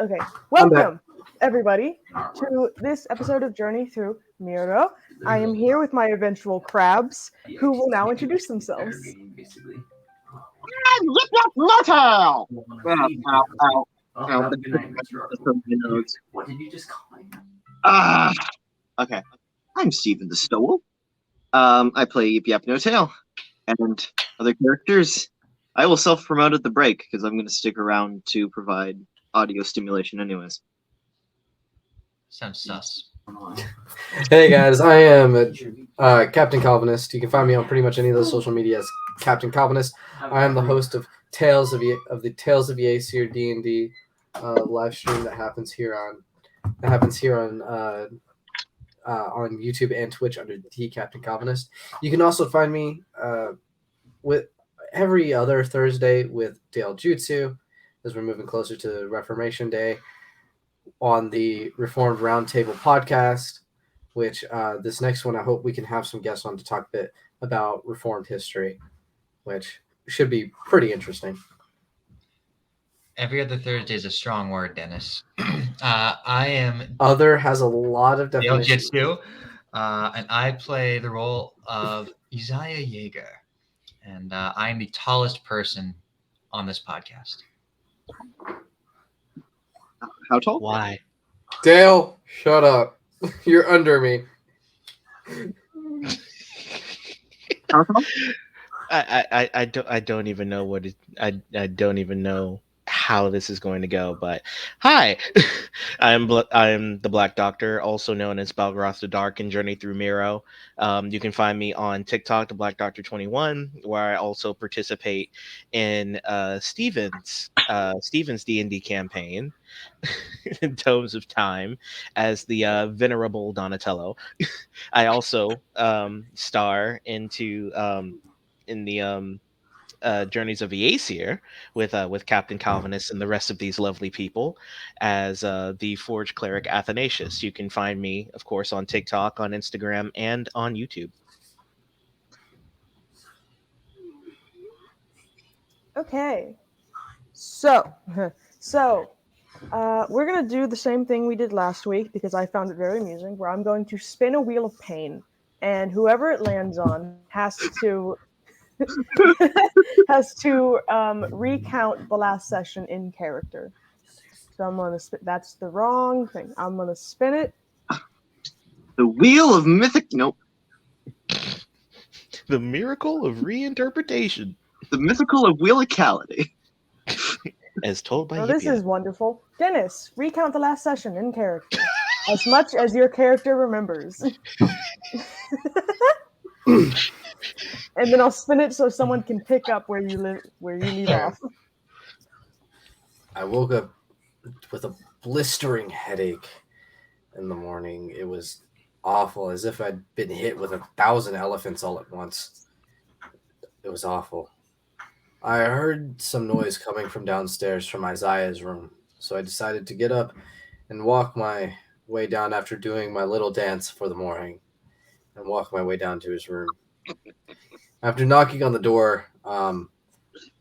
Okay, I'm back. welcome everybody to this episode of Journey Through Miro. I am here with my eventual crabs, who will now introduce themselves. Yip yip no tail. Ow, ow, ow. That's from my nose. Ah, okay. I'm Stephen the Stowell. I play Yip Yap No Tail, and other characters. I will self-promote at the break because I'm going to stick around to provide audio stimulation, anyways. Sounds sus. Hey guys, I am Captain Calvinist. You can find me on pretty much any of those social media as Captain Calvinist. I am the host of the Tales of Aesir D&D live stream that happens here on YouTube and Twitch under the Captain Calvinist. You can also find me with every other Thursday with Dale Jutsu as we're moving closer to Reformation Day on the Reformed Roundtable podcast, which this next one I hope we can have some guests on to talk a bit about Reformed history, which should be pretty interesting. Every other Thursday is a strong word, Dennis. I am Other has a lot of Dale definitions. Jitsu, and I play the role of Isaiah Yeager, and I am the tallest person on this podcast. How tall? Why? Dale, shut up. You're under me. How tall? I don't even know what it, I don't even know how this is going to go, but hi. I'm the Black Doctor, also known as Balgroth the Dark in Journey Through Miro. You can find me on TikTok, the Black Doctor 21, where I also participate in Steven's D&D campaign in Tomes of Time as the venerable Donatello. I also star into in the Journeys of Aesir with Captain Calvinus and the rest of these lovely people as the Forge Cleric Athanasius. You can find me, of course, on TikTok, on Instagram, and on YouTube. Okay, so we're gonna do the same thing we did last week because I found it very amusing. Where I'm going to spin a wheel of pain, and whoever it lands on has to recount the last session in character. So I'm gonna spin. That's the wrong thing. I'm gonna spin it. The Wheel of Mythic. Nope. The miracle of reinterpretation, The Mythical of Wheelicality. as told by Oh, this Yip is wonderful. Dennis, recount the last session in character, as much as your character remembers. And then I'll spin it so someone can pick up where you leave off. I woke up with a blistering headache in the morning. It was awful, as if I'd been hit with 1,000 elephants all at once. It was awful. I heard some noise coming from downstairs from Isaiah's room, so I decided to get up and walk my way down after doing my little dance for the morning, and walk my way down to his room. After knocking on the door, didn't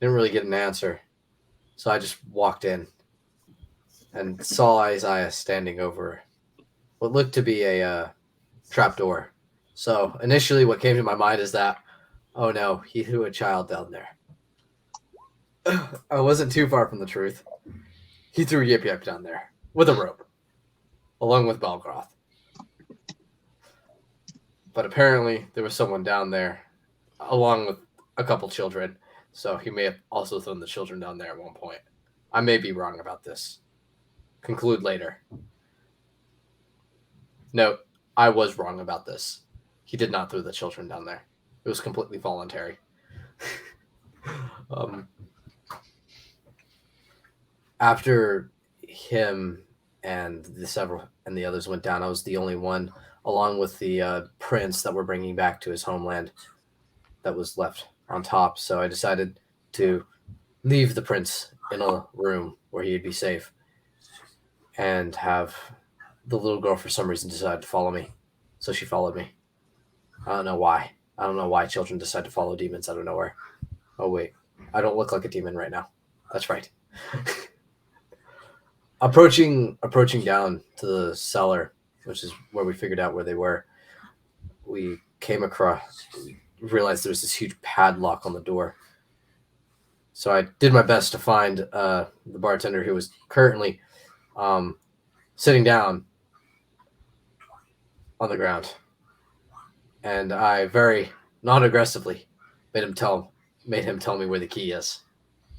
really get an answer, so I just walked in and saw Isaiah standing over what looked to be a trapdoor. So initially what came to my mind is that, oh no, he threw a child down there. I wasn't too far from the truth. He threw Yip Yip down there with a rope, along with Balgroth. But apparently there was someone down there, along with a couple children, so he may have also thrown the children down there at one point. I may be wrong about this. Conclude later. No, I was wrong about this. He did not throw the children down there. It was completely voluntary. After him and the others went down, I was the only one, along with the prince that we're bringing back to his homeland, that was left on top. So I decided to leave the prince in a room where he'd be safe, and have the little girl for some reason decide to follow me. So she followed me. I don't know why. I don't know why children decide to follow demons out of nowhere. Oh wait, I don't look like a demon right now. That's right. approaching down to the cellar, which is where we figured out where they were. We came across, realized there was this huge padlock on the door. So I did my best to find the bartender who was currently sitting down on the ground, and I very non-aggressively made him tell me where the key is.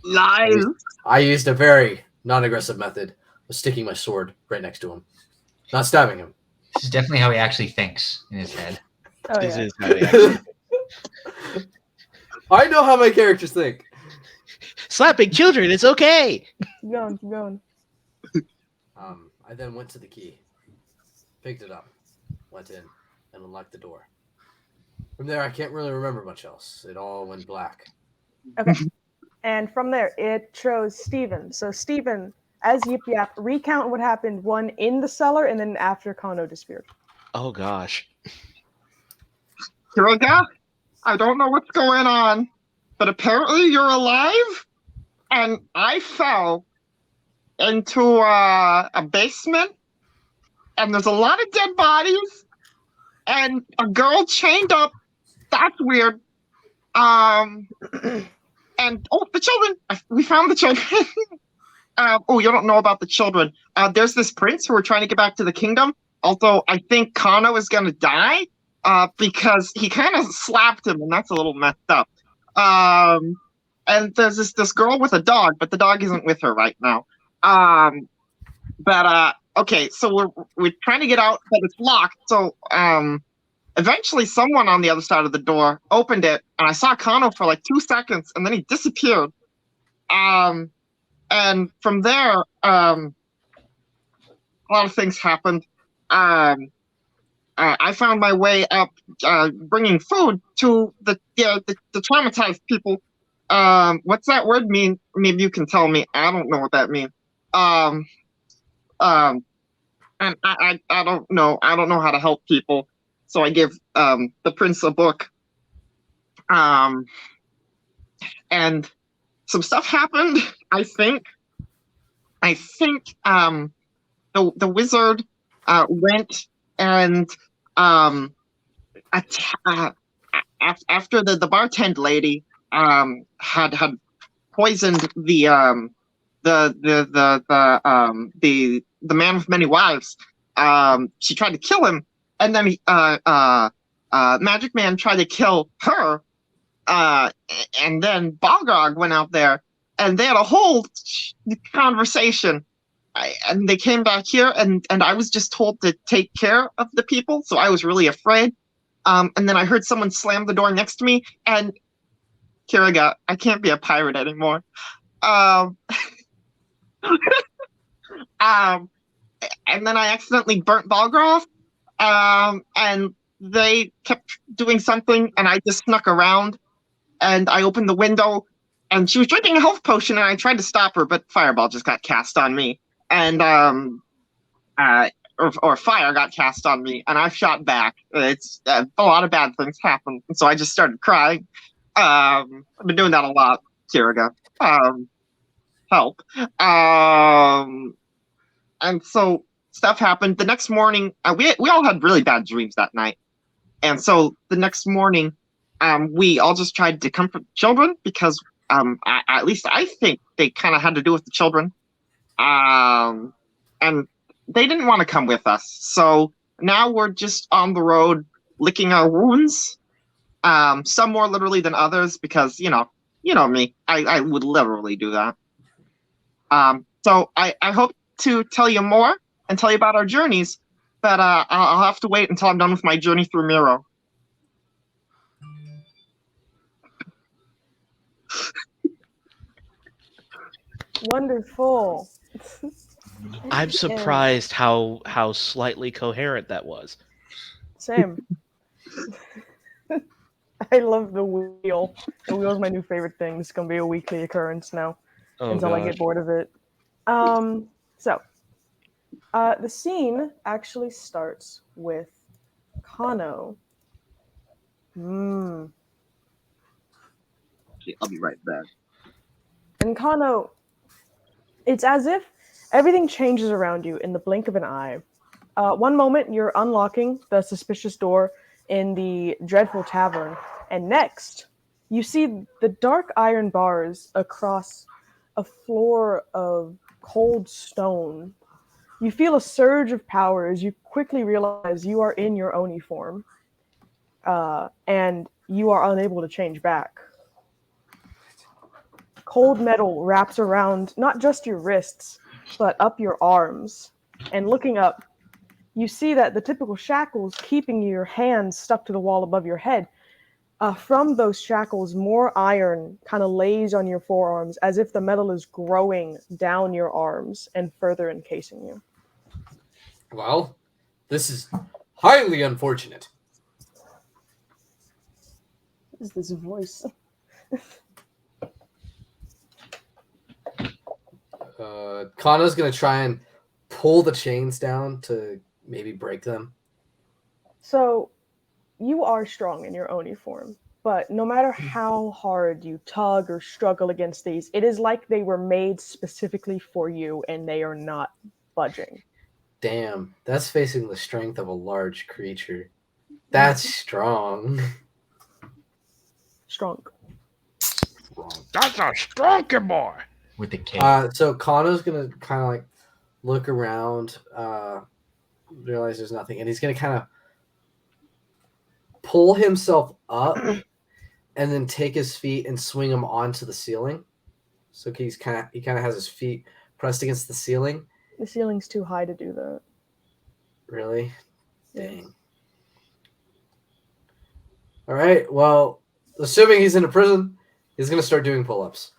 Lies. I used a very non-aggressive method of sticking my sword right next to him, not stabbing him. This is definitely how he actually thinks in his head. Oh, This yeah. is how he actually. I know how my characters think. Slapping children, it's okay. Keep going, keep going. I then went to the key, picked it up, went in, and unlocked the door. From there, I can't really remember much else. It all went black. Okay. And from there, it chose Steven. So, Steven, as Yip Yap, recount what happened, one in the cellar and then after Kano disappeared. Oh gosh. Kiriga, I don't know what's going on, but apparently you're alive, and I fell into a basement, and there's a lot of dead bodies, and a girl chained up. That's weird. And the children. We found the children. You don't know about the children. There's this prince who we're trying to get back to the kingdom. Although I think Kano is gonna die. Because he kind of slapped him, and that's a little messed up. And there's this girl with a dog, but the dog isn't with her right now. Okay, so we're trying to get out, but it's locked. So eventually, someone on the other side of the door opened it, and I saw Kano for like 2 seconds, and then he disappeared. And from there, a lot of things happened. I found my way up, bringing food to the traumatized people. What's that word mean? Maybe you can tell me. I don't know what that means. And I don't know. I don't know how to help people. So I give the prince a book. And some stuff happened. I think the wizard went and after the bartend lady had poisoned the man with many wives. She tried to kill him, and then Magic Man tried to kill her. And then Balrog went out there, and they had a whole conversation. And they came back here, and I was just told to take care of the people, so I was really afraid. And then I heard someone slam the door next to me, and Kiriga, I can't be a pirate anymore. And then I accidentally burnt Balgraf, and they kept doing something, and I just snuck around, and I opened the window, and she was drinking a health potion, and I tried to stop her, but Fireball just got cast on me. And or fire got cast on me, and I shot back. It's a lot of bad things happened, and so I just started crying. I've been doing that a lot, Kiriga. Help. And so stuff happened. The next morning, we all had really bad dreams that night, and so the next morning, we all just tried to comfort the children because, at least I think they kind of had to do with the children. And they didn't want to come with us. So now we're just on the road licking our wounds. Some more literally than others because, you know me. I would literally do that. So I hope to tell you more and tell you about our journeys, but I'll have to wait until I'm done with my journey through Miro. Wonderful. I'm surprised how slightly coherent that was. Same. I love the wheel. The wheel is my new favorite thing. It's gonna be a weekly occurrence now until I get bored of it. So the scene actually starts with Kano. Okay, I'll be right back. And Kano, it's as if Everything changes around you in the blink of an eye. One moment, you're unlocking the suspicious door in the dreadful tavern, and next, you see the dark iron bars across a floor of cold stone. You feel a surge of power as you quickly realize you are in your Oni form, and you are unable to change back. Cold metal wraps around not just your wrists, but up your arms. And looking up, you see that the typical shackles keeping your hands stuck to the wall above your head, from those shackles, more iron kind of lays on your forearms as if the metal is growing down your arms and further encasing you. Well, this is highly unfortunate. What is this voice? Kana's gonna try and pull the chains down to maybe break them. So, you are strong in your Oni form, but no matter how hard you tug or struggle against these, it is like they were made specifically for you and they are not budging. Damn, that's facing the strength of a large creature. That's strong. Strong. That's a stronger boy. With the K. So Kano's gonna kind of like look around, realize there's nothing, and he's gonna kind of pull himself up and then take his feet and swing them onto the ceiling. So he kind of has his feet pressed against the ceiling. The ceiling's too high to do that. Really? Yeah. Dang. All right. Well, assuming he's in a prison, he's gonna start doing pull-ups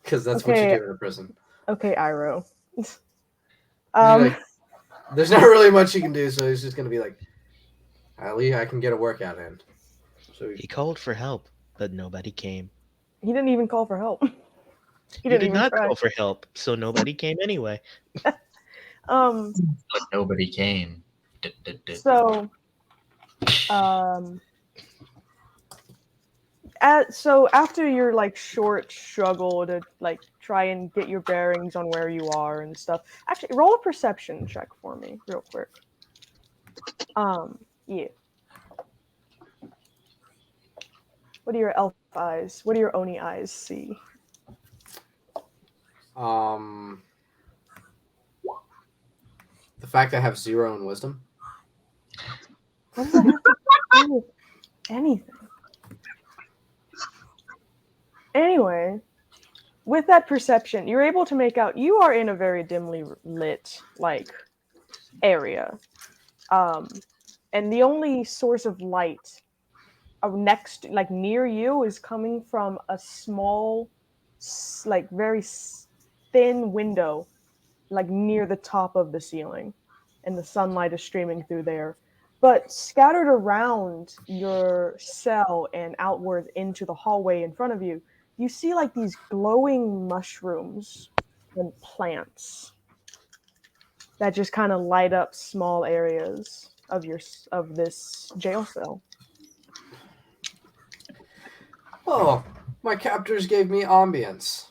because that's what you do in a prison. Okay, Iroh. Like, there's not really much you can do, so he's just gonna be like, at least I can get a workout in. So He called for help, but nobody came. He didn't even call for help. He did not call for help, so nobody came anyway. But nobody came. So, so after your like short struggle to like try and get your bearings on where you are and stuff, actually roll a perception check for me real quick. Yeah. What do your elf eyes? What do your Oni eyes see? The fact I have 0 in wisdom. What does that have to do with anything? Anyway, with that perception, you're able to make out you are in a very dimly lit like area, and the only source of light next, like near you, is coming from a small, like very thin window, like near the top of the ceiling, and the sunlight is streaming through there. But scattered around your cell and outward into the hallway in front of you, you see like these glowing mushrooms and plants that just kind of light up small areas of this jail cell. Oh, my captors gave me ambience.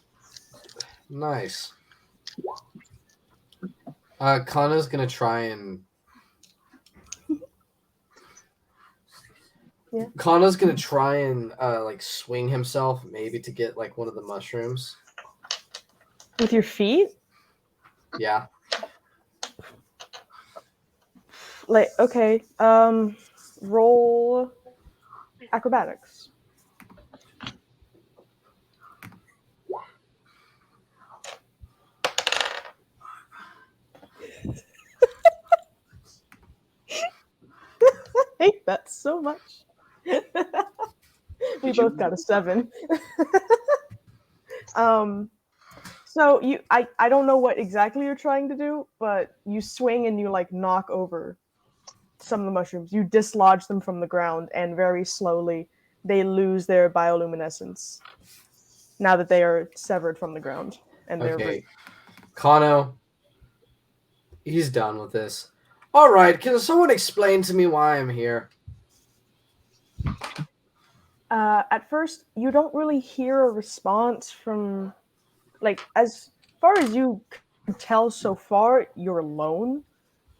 Nice. Kana's gonna try and. Yeah. Kana's gonna try and like swing himself, maybe to get like one of the mushrooms. With your feet? Yeah. Like, okay. Roll acrobatics. I hate that so much. We both got a 7. So I don't know what exactly you're trying to do, but you swing and you like knock over some of the mushrooms. You dislodge them from the ground, and very slowly they lose their bioluminescence now that they are severed from the ground and they're Okay. Kano, he's done with this. All right, can someone explain to me why I'm here? At first, you don't really hear a response from, like, as far as you tell so far you're alone,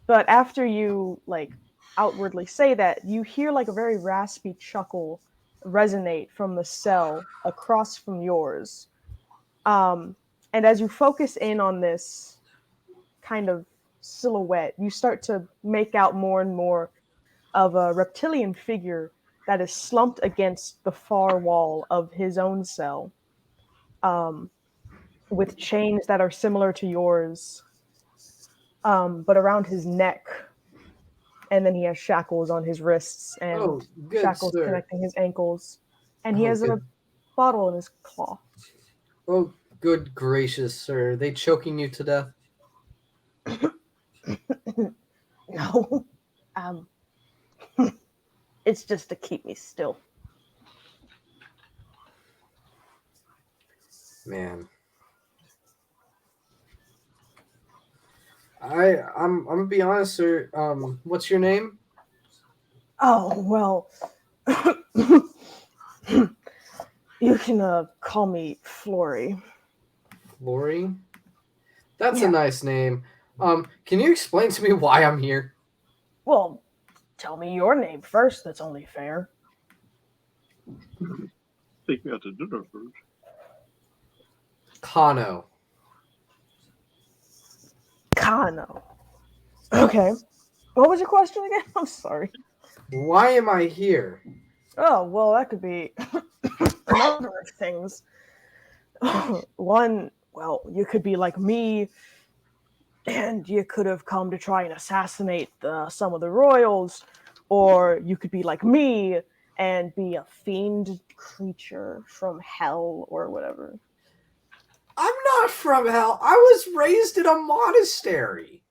but after you like outwardly say that, you hear like a very raspy chuckle resonate from the cell across from yours. Um, and as you focus in on this kind of silhouette, you start to make out more and more of a reptilian figure that is slumped against the far wall of his own cell, um, with chains that are similar to yours, but around his neck. And then he has shackles on his wrists and Oh, good shackles sir. connecting his ankles. And he Oh, has a good. bottle in his claw. Oh, good gracious, sir. Are they choking you to death? No. Um, it's just to keep me still. Man. I'm gonna be honest, sir. What's your name? Oh, well. You can call me Flory. Lori? That's a Yeah. nice name. Can you explain to me why I'm here? Well, tell me your name first. That's only fair. Take me out to dinner first. Kano. Kano. Okay. What was your question again? I'm sorry. Why am I here? Oh, well, that could be a number of things. One, well, you could be like me, and you could have come to try and assassinate some of the royals, or you could be like me and be a fiend creature from hell or whatever. I'm not from hell. I was raised in a monastery.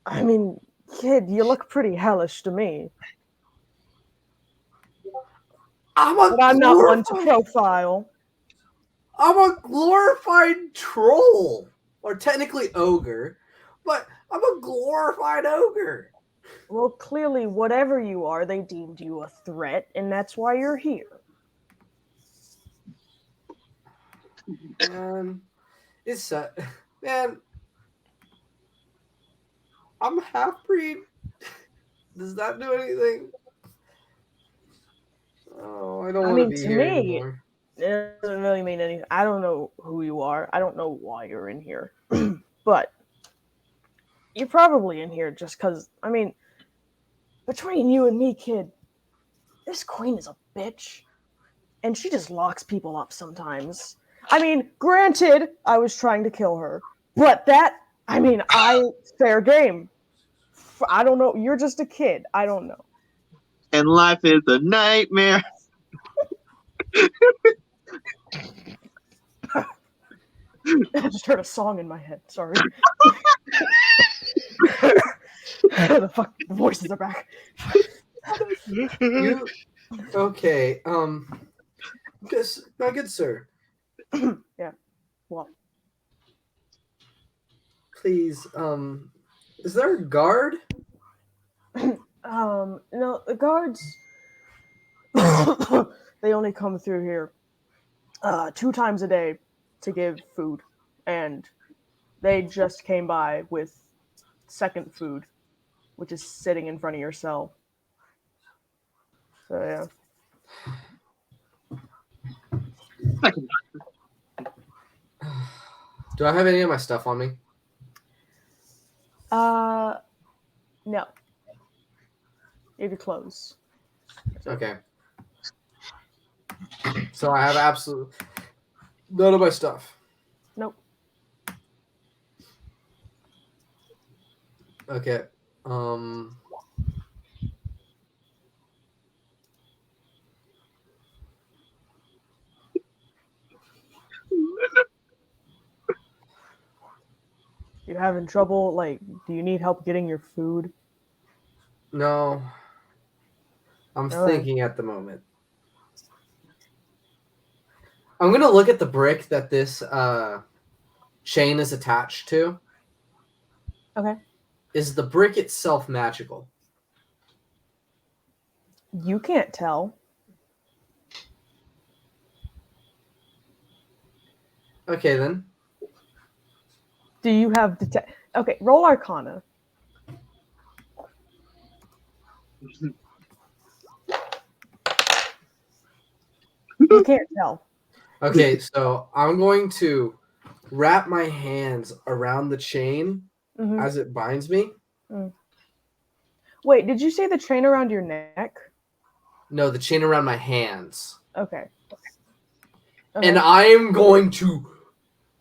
I mean, kid, you look pretty hellish to me. I'm a But I'm not one to glorified. profile. I'm a glorified troll, or technically ogre, but I'm a glorified ogre. Well, clearly, whatever you are, they deemed you a threat, and that's why you're here. Man, it's man. I'm half breed. Does that do anything? Oh, I don't I want to mean, be to here me, anymore. it doesn't really mean anything. I don't know who you are. I don't know why you're in here. But you're probably in here just because, I mean, between you and me, kid, this queen is a bitch. And she just locks people up sometimes. I mean, granted, I was trying to kill her. But fair game. I don't know. You're just a kid. I don't know. And life is a nightmare. I just heard a song in my head. Sorry. The voices are back. You okay? Guess my good sir. Yeah. Well, Please, is there a guard? no, the guards. They only come through here 2 times a day to give food, and they just came by with second food, which is sitting in front of your cell. So yeah. Do I have any of my stuff on me? Uh, no. You have your clothes. Okay. So I have absolute none of my stuff. Nope. Okay. You having trouble? Like, do you need help getting your food? No. I'm Okay. thinking at the moment. I'm gonna look at the brick that this chain is attached to. Okay. Is the brick itself magical? You can't tell. Okay then. Do you have detect? Okay, roll Arcana. You can't tell. Okay, so I'm going to wrap my hands around the chain as it binds me. Wait, did you say the chain around your neck? No, the chain around my hands. Okay. And I am going to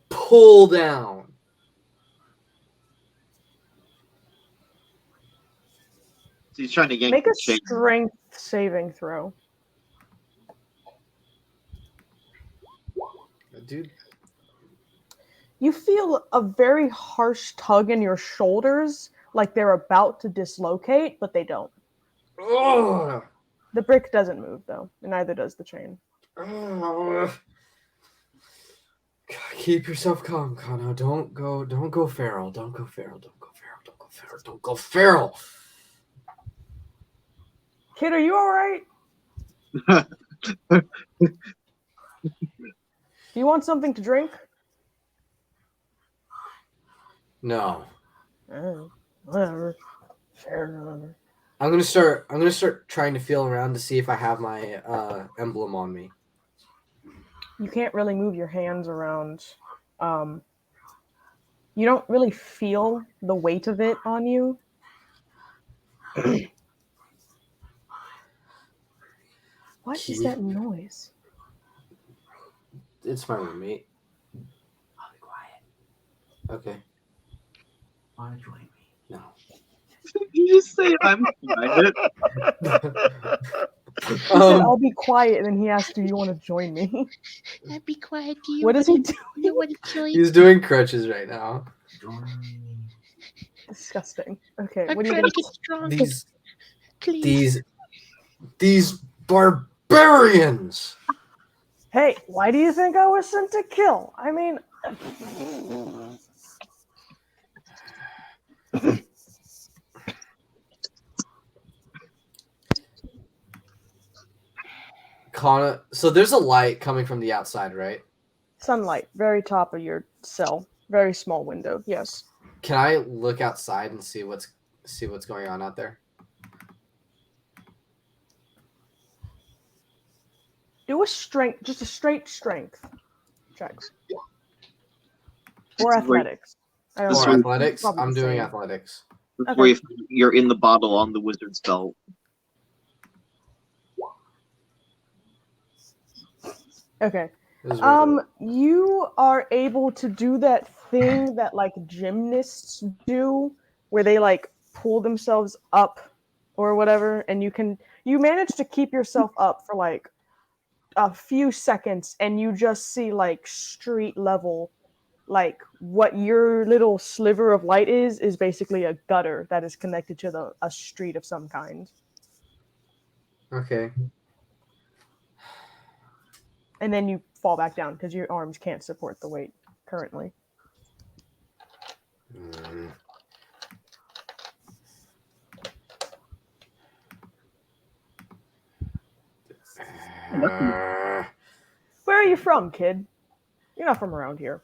pull down. So he's trying to yank Make the a chain. strength saving throw. Dude. You feel a very harsh tug in your shoulders, like they're about to dislocate, but they don't. Ugh. The brick doesn't move, though, and neither does the chain. Ugh. Keep yourself calm, Kano. Don't go feral. Don't go feral. Don't go feral. Don't go feral. Don't go feral. Kid, are you all right? Do you want something to drink? No. Whatever. Fair enough. I'm gonna start trying to feel around to see if I have my emblem on me. You can't really move your hands around. You don't really feel the weight of it on you. What is that noise? It's my roommate. I'll be quiet. Okay. Want to join me? No. You just say I'm quiet. He said, "I'll be quiet," and then he asked, "Do you want to join me?" I'd be quiet. Do you? What is he doing? You want to join? He's doing crutches right now. Disgusting. Okay, I'm what are you trying gonna to get strong. These barbarians. Hey, why do you think I was sent to kill? I mean, Kana, so there's a light coming from the outside, right? sunlight, very top of your cell, very small window. Yes. Can I look outside and see what's going on out there? Do a strength, just a straight strength check. Or athletics. Or athletics? I'm doing athletics. Okay. Where you're in the bottle on the wizard's belt. Okay. You are able to do that thing that like gymnasts do, where they like pull themselves up or whatever, and you manage to keep yourself up for like a few seconds, and you just see like street level, like what your little sliver of light is basically a gutter that is connected to a street of some kind. Okay. And then you fall back down because your arms can't support the weight currently. Where are you from, kid? You're not from around here.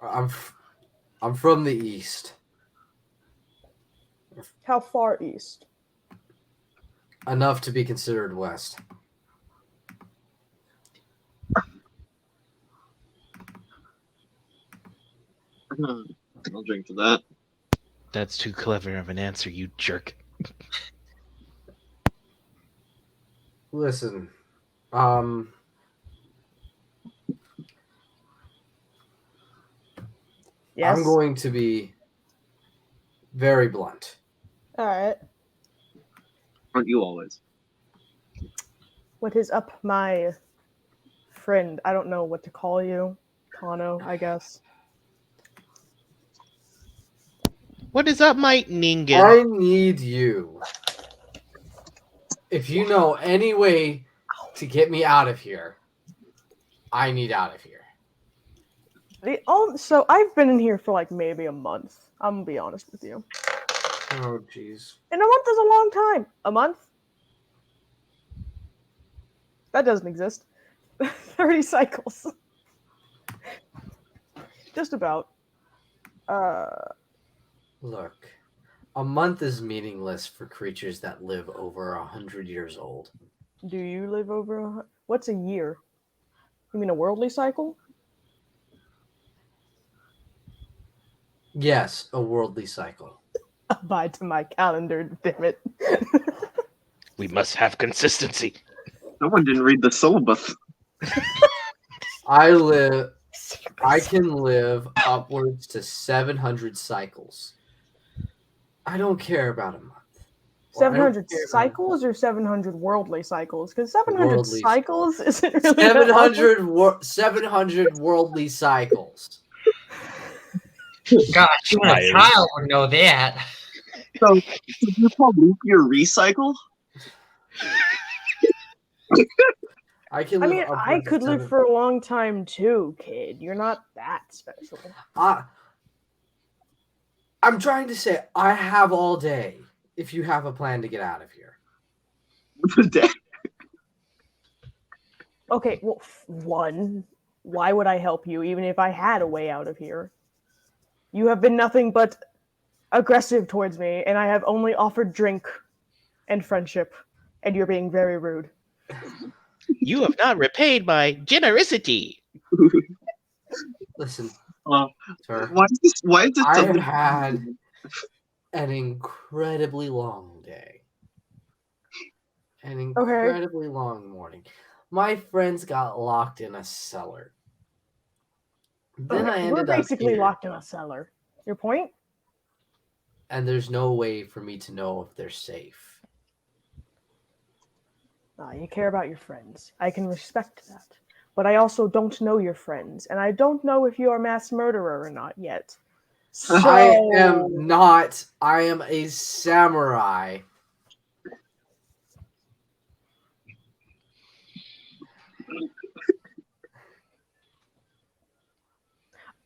I'm from the east. How far east? Enough to be considered west. I'll drink to that. That's too clever of an answer, you jerk. Listen, Yes. I'm going to be very blunt. All right. Aren't you always? What is up, my friend? I don't know what to call you. Kano, I guess. What is up, my Ningen? I need you. If you know any way to get me out of here, I need out of here. So I've been in here for like maybe a month. I'm gonna be honest with you. Oh, jeez. And a month is a long time. A month? That doesn't exist. 30 cycles. Just about. Look, a month is meaningless for creatures that live over 100 years old. Do you live over? What's a year? You mean a worldly cycle? Yes, a worldly cycle. Abide to my calendar, damn it. We must have consistency. Someone didn't read the syllabus. I can live upwards to 700 cycles. I don't care about a month. 700 cycles or 700 worldly cycles? Because 700 Worldly. cycles isn't really 700 worldly cycles. Gosh, even a child would know that. So you call leap year recycle? I could live for a long time too, kid. You're not that special. I'm trying to say I have all day if you have a plan to get out of here. Okay, well, one, why would I help you even if I had a way out of here? You have been nothing but aggressive towards me, and I have only offered drink and friendship, and you're being very rude. You have not repaid my generosity. Listen, sir. Why is this I have had an incredibly long day. An incredibly long morning. My friends got locked in a cellar. Then I ended We're basically locked in a cellar. Your point? And there's no way for me to know if they're safe. You care about your friends. I can respect that. But I also don't know your friends, and I don't know if you are a mass murderer or not yet. So... I am not. I am a samurai.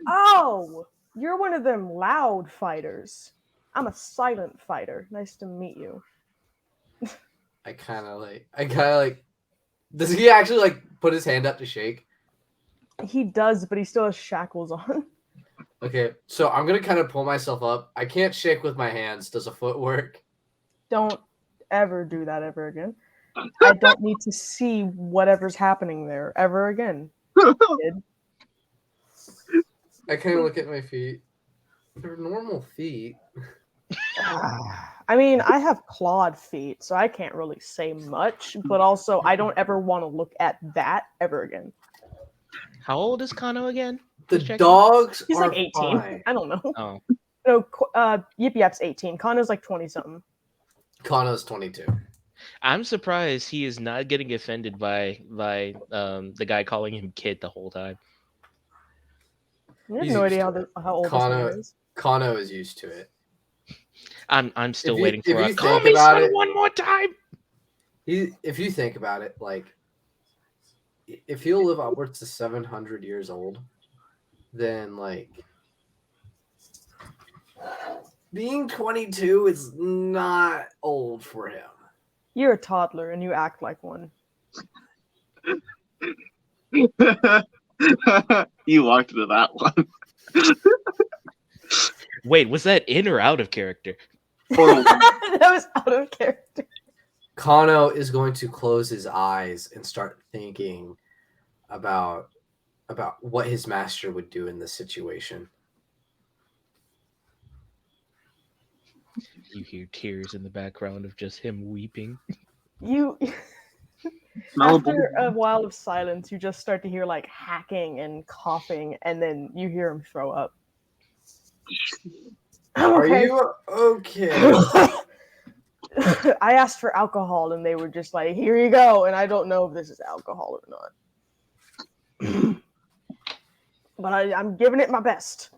Oh, you're one of them loud fighters. I'm a silent fighter. Nice to meet you. I kind of like. Does he actually like put his hand up to shake? He does, but he still has shackles on. Okay, so I'm gonna kind of pull myself up. I can't shake with my hands. Does a foot work? Don't ever do that ever again. I don't need to see whatever's happening there ever again. Kid. I kind of look at my feet. They're normal feet. I mean, I have clawed feet, so I can't really say much, but also I don't ever want to look at that ever again. How old is Kano again? The dogs He's are like 18. fine. I don't know. Oh. No, Yip Yap's 18. Kano's like 20-something. Kano's 22. I'm surprised he is not getting offended by the guy calling him kid the whole time. I have no idea how old this man is. Kano is used to it. I'm still waiting for a call me son one more time. If you think about it, like if he'll live upwards to 700 years old, then like being 22 is not old for him. You're a toddler and you act like one. You walked into that one. Wait, was that in or out of character? That was out of character. Kano is going to close his eyes and start thinking about what his master would do in this situation. You hear tears in the background of just him weeping. After a while of silence, you just start to hear like hacking and coughing, and then you hear him throw up. Are you okay? I asked for alcohol, and they were just like, "Here you go," and I don't know if this is alcohol or not. But I'm giving it my best.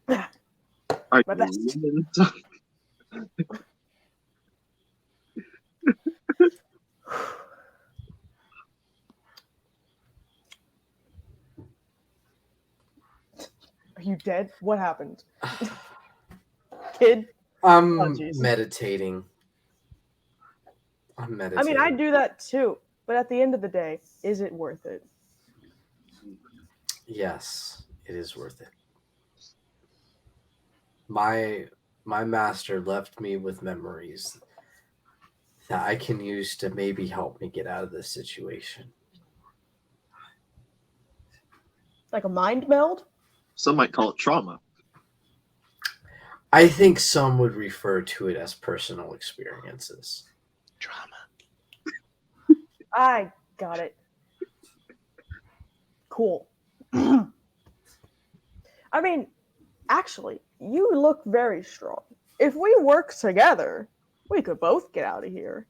My best. Are you dead? What happened? Kid? I'm meditating. I'm meditating. I mean, I do that too. But at the end of the day, is it worth it? Yes, It is worth it. My master left me with memories that I can use to maybe help me get out of this situation. Like a mind meld? Some might call it trauma. I think some would refer to it as personal experiences. Drama. I got it. Cool. I mean, actually, you look very strong. If we work together, we could both get out of here.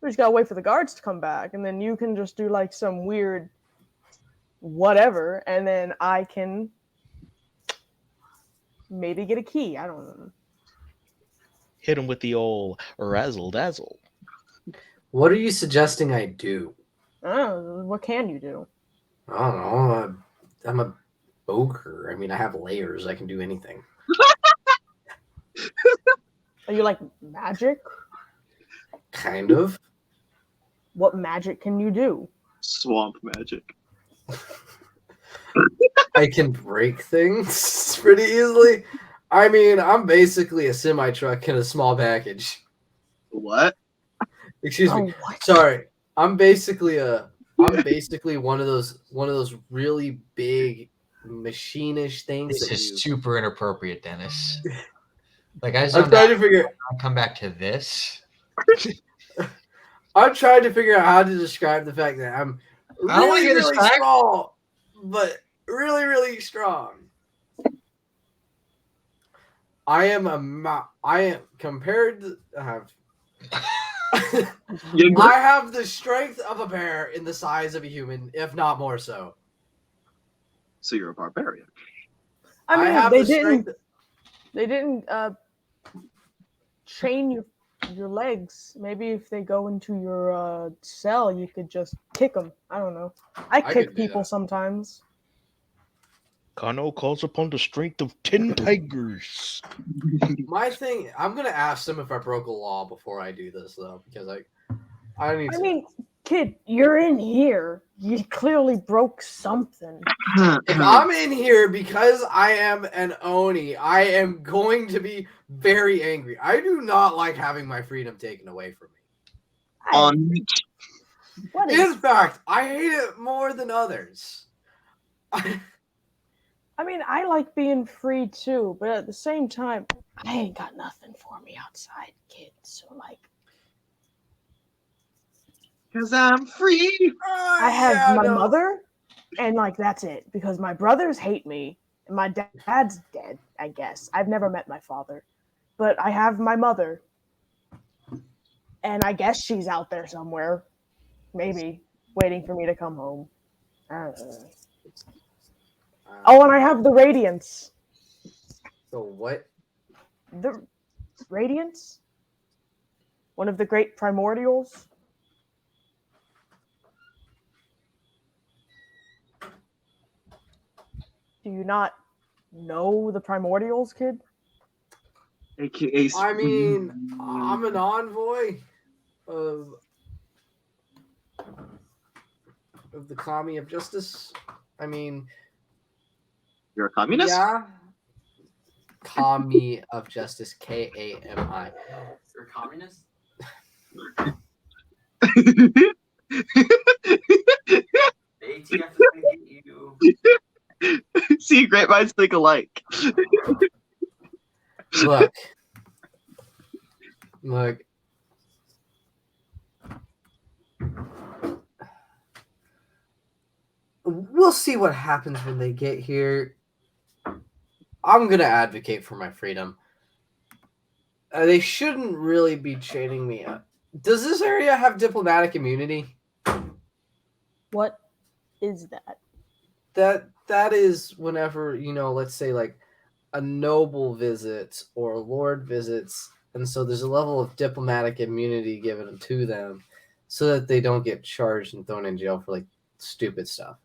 We just gotta wait for the guards to come back, and then you can just do like some weird whatever, and then I can maybe get a key. I don't know. Hit him with the old razzle dazzle. What are you suggesting I do? I don't know. What can you do? I don't know. I'm a ogre. I mean, I have layers. I can do anything. Are you like magic? Kind of. What magic can you do? Swamp magic. I can break things pretty easily. I mean, I'm basically a semi-truck in a small package. What? Excuse me. What? Sorry. I'm basically one of those really big machine-ish things. This that is super inappropriate, Dennis. Like I I'm zoned trying out. to figure. I'll come back to this. I'm trying to figure out how to describe the fact that I'm I don't want really, you to really describe- small, but really, really strong. I am compared to I have the strength of a bear in the size of a human, if not more so. So you're a barbarian. I mean, have they the didn't. strength. They didn't chain your legs. Maybe if they go into your cell, you could just kick them. I don't know. I could kick do people that. sometimes. Kano calls upon the strength of 10 tigers. My thing, I'm gonna ask them if I broke a law before I do this though, because I need I to. mean, kid, you're in here. You clearly broke something. If I'm in here because I am an Oni, I am going to be very angry. I do not like having my freedom taken away from me. On What In is? fact, I hate it more than others. I mean, I like being free too, but at the same time, I ain't got nothing for me outside, kid. So like, because I'm free. I have my mother, and like that's it. Because my brothers hate me, and my dad's dead. I guess I've never met my father, but I have my mother, and I guess she's out there somewhere, maybe waiting for me to come home. I don't know. Oh, and I have the Radiance. So what? The Radiance? One of the great primordials? Do you not know the primordials, kid? AKA. I mean, I'm an envoy of the Kami of Justice. I mean, You're a communist? yeah. Kami of Justice, Kami. You're a communist? Yeah. The ATF is gonna get you. See, great minds think alike. Look. We'll see what happens when they get here. I'm going to advocate for my freedom. They shouldn't really be chaining me up. Does this area have diplomatic immunity? What is that? That is whenever, let's say like a noble visits or a lord visits, and so there's a level of diplomatic immunity given to them so that they don't get charged and thrown in jail for like stupid stuff.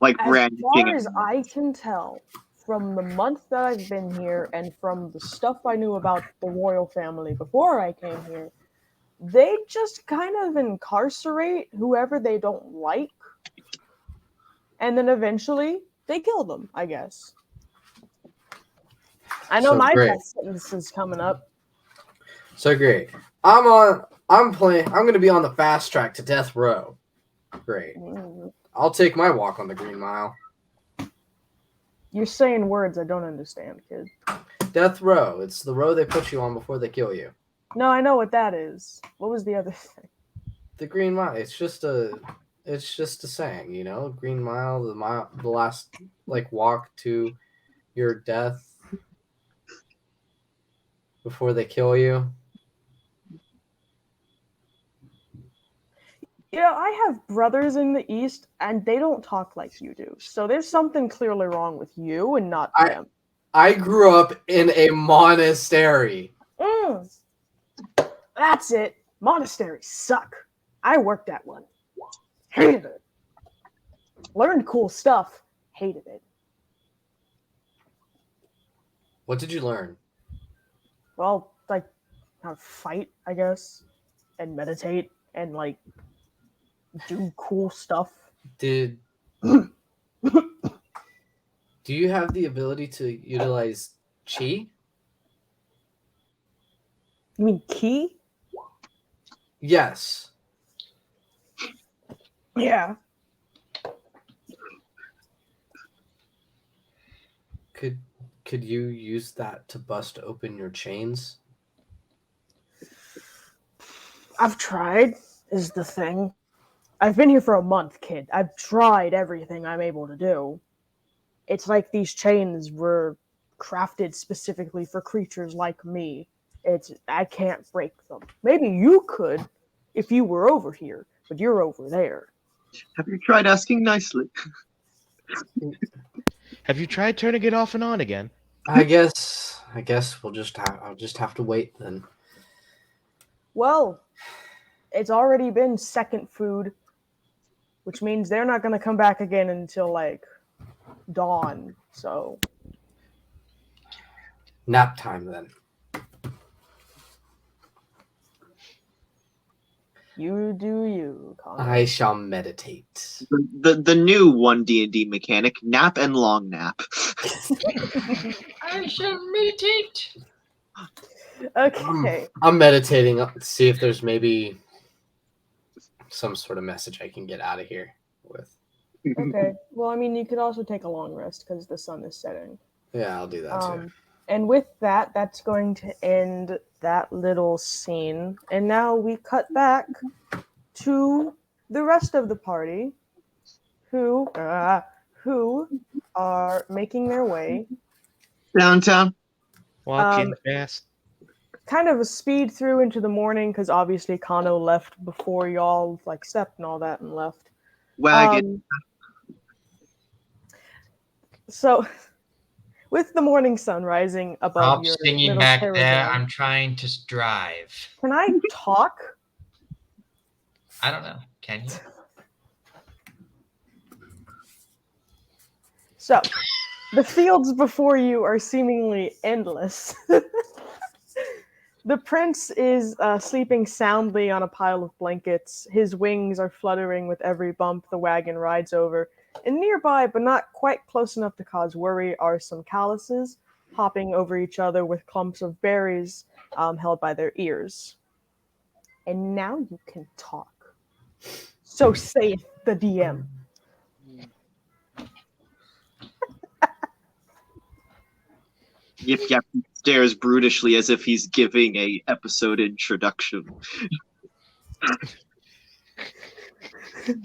Like As branding. far as I can tell, from the month that I've been here and from the stuff I knew about the royal family before I came here, they just kind of incarcerate whoever they don't like. and then eventually they kill them, I guess. I know So my great. death sentence is coming up. So great. I'm gonna be on the fast track to death row. Great. I'll take my walk on the Green Mile. You're saying words I don't understand, kid. Death row. It's the row they put you on before they kill you. No, I know what that is. What was the other thing? The Green Mile. It's just a saying, Green Mile, the last walk to your death before they kill you. I have brothers in the East, and they don't talk like you do. So there's something clearly wrong with you and not them. I grew up in a monastery. That's it. Monasteries suck. I worked at one. Hated it. Learned cool stuff. Hated it. What did you learn? Well, how to fight, I guess, and meditate, and do cool stuff. Do you have the ability to utilize chi? You mean ki? Yes. Yeah. Could you use that to bust open your chains? I've tried, is the thing. I've been here for a month, kid. I've tried everything I'm able to do. It's like these chains were crafted specifically for creatures like me. I can't break them. Maybe you could if you were over here, but you're over there. Have you tried asking nicely? Have you tried turning it off and on again? I guess I'll just have to wait then. Well, it's already been second food, which means they're not going to come back again until dawn. So nap time then. You do you, Connor. I shall meditate. The new 1D&D mechanic, nap and long nap. I shall meditate. Okay. I'm meditating to see if there's maybe some sort of message I can get out of here with. Okay. Well, I mean, you could also take a long rest because the sun is setting. Yeah, I'll do that too. And with that, that's going to end that little scene. And now we cut back to the rest of the party who are making their way Downtown. Walking fast. kind of a speed through into the morning because obviously Kano left before y'all slept and all that and left. Wagon. So with the morning sun rising above your singing little back caravan, there. I'm trying to drive. Can I talk? I don't know. Can you? So, the fields before you are seemingly endless. The prince is sleeping soundly on a pile of blankets. His wings are fluttering with every bump the wagon rides over. And nearby, but not quite close enough to cause worry, are some calluses hopping over each other with clumps of berries held by their ears. And now you can talk. So saith the DM. Yip Yap stares brutishly as if he's giving a episode introduction.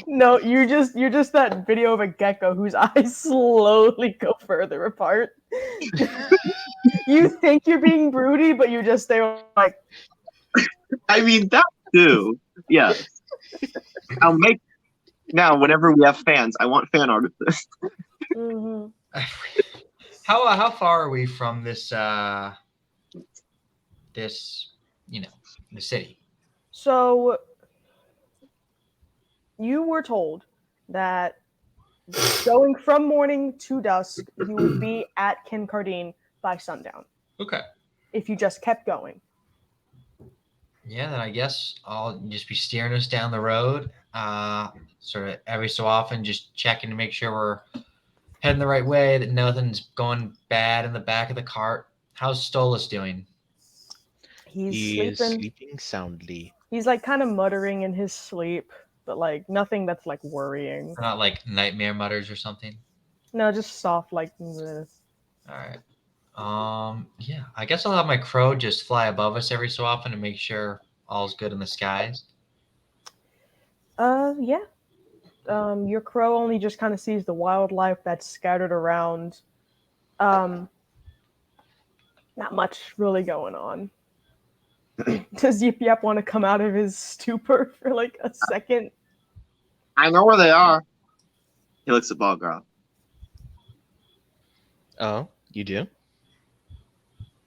No, you're just that video of a gecko whose eyes slowly go further apart. You think you're being broody, but you just stay like. I mean that too. Yes. Now whenever we have fans, I want fan art of this. Mm-hmm. How far are we from this the city? So you were told that going from morning to dusk, you would be at Kincardine by sundown. Okay. If you just kept going. Yeah, then I guess I'll just be steering us down the road. Sort of every so often, just checking to make sure we're heading the right way, that nothing's going bad in the back of the cart. How's Stolas doing? He's He is sleeping. sleeping soundly. He's like kind of muttering in his sleep, but like nothing that's like worrying. Not like nightmare mutters or something. No, just soft like this. All right. Yeah, I guess I'll have my crow just fly above us every so often to make sure all's good in the skies. Yeah. Your crow only just kind of sees the wildlife that's scattered around. Not much really going on. Does Yip Yap want to come out of his stupor for like a second? I know where they are. He looks at Balgraf. Oh, you do?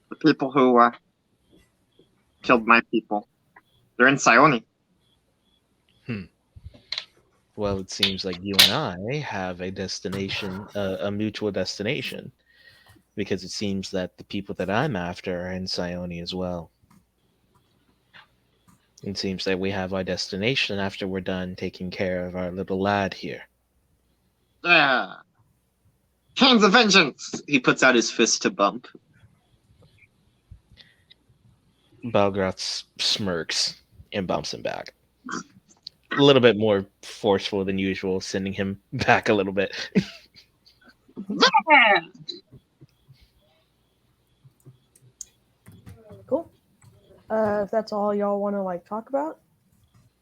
The people who killed my people. They're in Sione. Well, it seems like you and I have a destination, a mutual destination, because it seems that the people that I'm after are in Sione as well. It seems that we have our destination after we're done taking care of our little lad here. Yeah. Hands of vengeance. He puts out his fist to bump. Balgroth smirks and bumps him back. A little bit more forceful than usual, sending him back a little bit. Cool. If that's all y'all want to like talk about,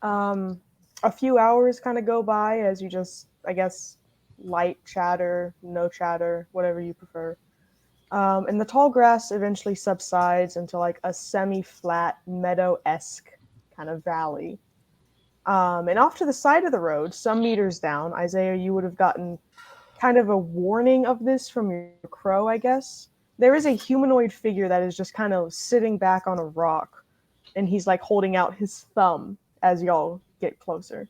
a few hours kind of go by as you just, I guess, light chatter, no chatter, whatever you prefer. And the tall grass eventually subsides into like a semi-flat meadow-esque kind of valley. And off to the side of the road, some meters down, Isaiah, you would have gotten kind of a warning of this from your crow, I guess. There is a humanoid figure that is just kind of sitting back on a rock, and he's like holding out his thumb as y'all get closer.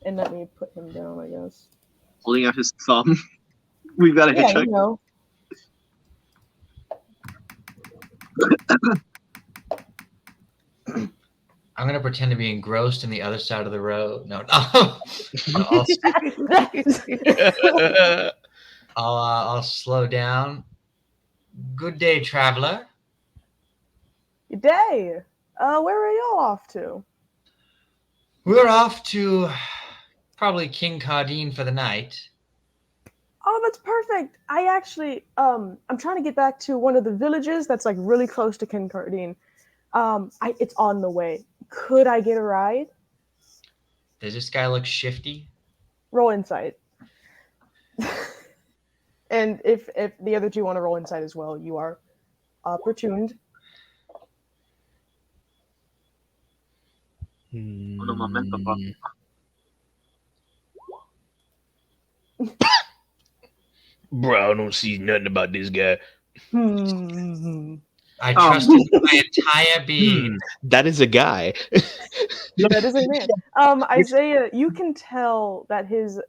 And let me put him down, I guess. Holding out his thumb. We've got a Yeah, hitchhiker. you know. I'm gonna pretend to be engrossed in the other side of the road. No. I'll slow down. Good day, traveler. Good day. Where are y'all off to? We're off to probably King Cardine for the night. Oh, that's perfect. I actually, I'm trying to get back to one of the villages that's like really close to Kincardine. It's on the way. Could I get a ride? Does this guy look shifty? Roll insight. And if the other two want to roll insight as well, you are opportuned. Bro, I don't see nothing about this guy. I trust him with my entire being. That is a guy. That is a man. Isaiah, you can tell that he's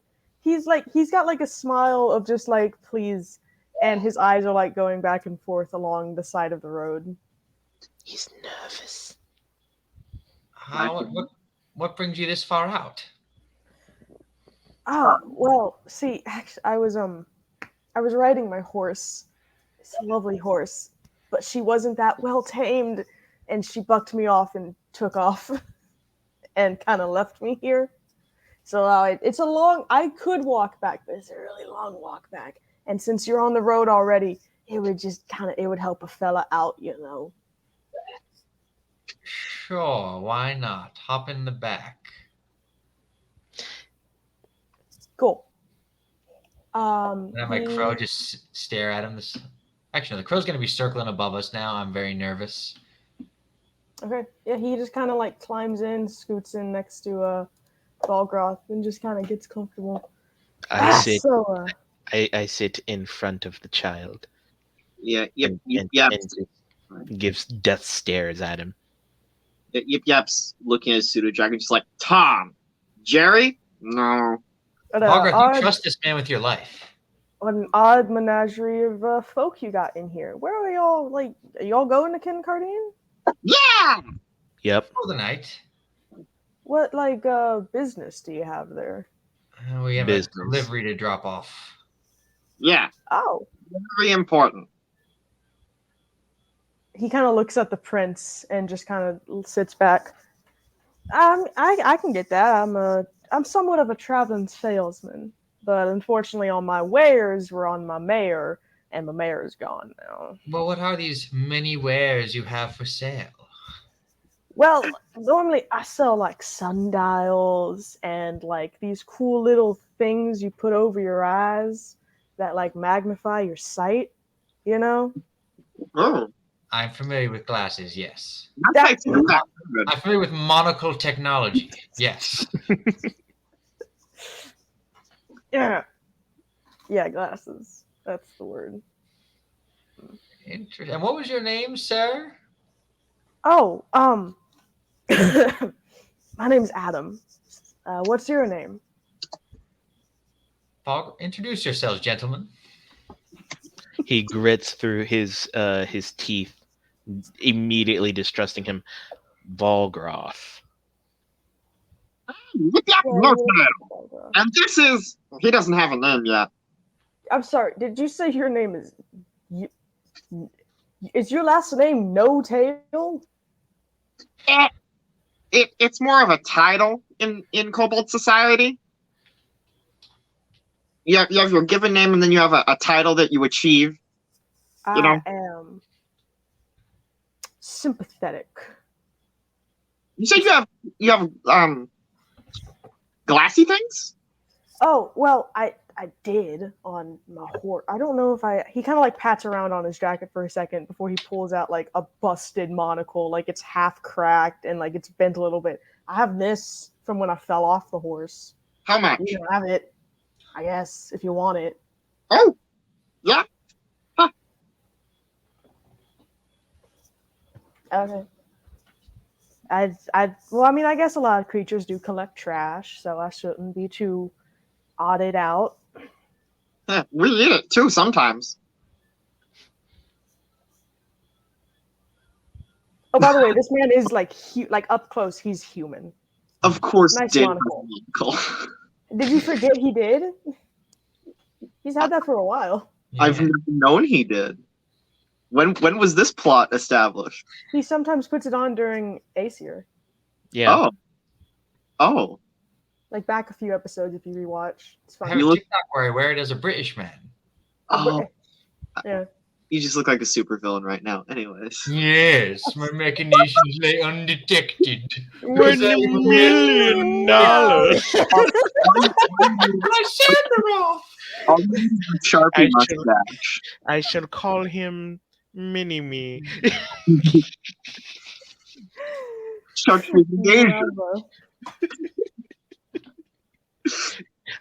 got like a smile of just like please, and his eyes are like going back and forth along the side of the road. He's nervous. What brings you this far out? Well, see, actually, I was riding my horse. It's a lovely horse, but she wasn't that well tamed, and she bucked me off and took off, and kind of left me here. So it's a long. I could walk back, but it's a really long walk back. And since you're on the road already, it would help a fella out, you know. Sure, why not? Hop in the back. Cool. And then my crow just stare at him. Actually, the crow's gonna be circling above us now. I'm very nervous. Okay. Yeah, he just kind of like climbs in, scoots in next to Balgroth, and just kind of gets comfortable. I sit in front of the child. Yeah, and gives death stares at him. Yip Yap's looking at his pseudo dragon, just like, Tom, Jerry? No. Balgroth, you trust this man with your life. What an odd menagerie of folk you got in here. Where are y'all? Like, are y'all going to Kincardine? Yeah! Yep. For the night. What business do you have there? We have Business. a delivery to drop off. Yeah, Oh, very important. he kind of looks at the prince and just kind of sits back. I can get that. I'm somewhat of a traveling salesman, but unfortunately, all my wares were on my mayor, and my mayor's gone now. Well, what are these many wares you have for sale? Well, normally I sell like sundials and like these cool little things you put over your eyes that like magnify your sight, you know? Oh, I'm familiar with glasses, yes. that's actually not good. I'm familiar with monocle technology, yes. Yeah. Yeah, glasses. That's the word. Interesting. And what was your name, sir? Oh, my name's Adam. What's your name? Introduce yourselves, gentlemen. He grits through his teeth, immediately distrusting him. Volgroth. Yeah, no title. And this is he doesn't have a name yet. I'm sorry. Did you say your name is? Is your last name No Tail? It's more of a title in Kobold society. You have your given name, and then you have a title that you achieve. I am sympathetic. You said you have glassy things. Oh well, I did on my horse. I don't know if he kind of like pats around on his jacket for a second before he pulls out like a busted monocle, like it's half cracked and like it's bent a little bit. I have this from when I fell off the horse. How much? You can have it, I guess, if you want it. Oh, yeah. Okay. Well, I mean, I guess a lot of creatures do collect trash, so I shouldn't be too odded out. Yeah, we eat it too sometimes. Oh, by the way, this man is like up close. He's human. Of course, Nice Dave monocle. has Did you forget he did? He's had that for a while. Yeah. I've never known he did. When was this plot established? He sometimes puts it on during Aesir. Yeah. Oh. Like back a few episodes if you rewatch. It's I fine. have You a look- TikTok where I wear it as a British man. Oh, Yeah. you just look like a supervillain right now. Anyways. Yes, my machinations lay undetected. $1 million. I send her off. I'll use the Sharpie I mustache. I shall call him Mini-Me. Sharpie engagement. Bravo.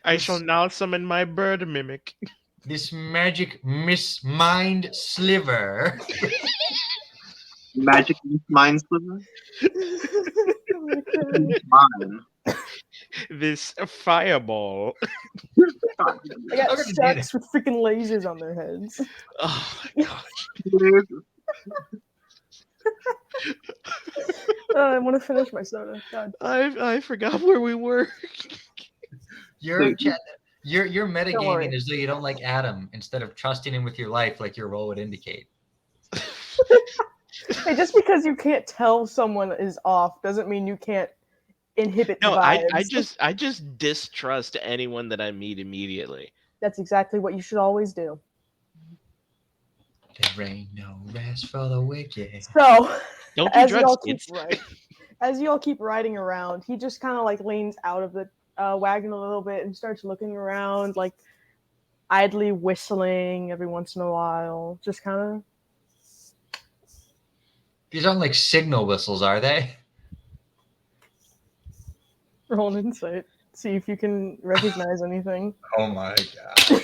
I shall now summon my bird mimic. This magic mind sliver. Magic mind sliver. Oh my God. Mine. This fireball. They I'm got gonna do sharks with freaking lasers on their heads. Oh my gosh. I want to finish my soda. God. I forgot where we were. You're Don't worry. metagaming as though you don't like Adam instead of trusting him with your life like your role would indicate. Hey, just because you can't tell someone is off doesn't mean you can't inhibit the No, vibes. I just distrust anyone that I meet immediately. That's exactly what you should always do. There ain't no rest for the wicked. So, Don't do as y'all drugs, keep kids. as y'all keep riding around, he just kind of like leans out of the wagon a little bit and starts looking around, like idly whistling every once in a while. Just kind of. These aren't like signal whistles, are they? Roll an insight. See if you can recognize anything. Oh my god.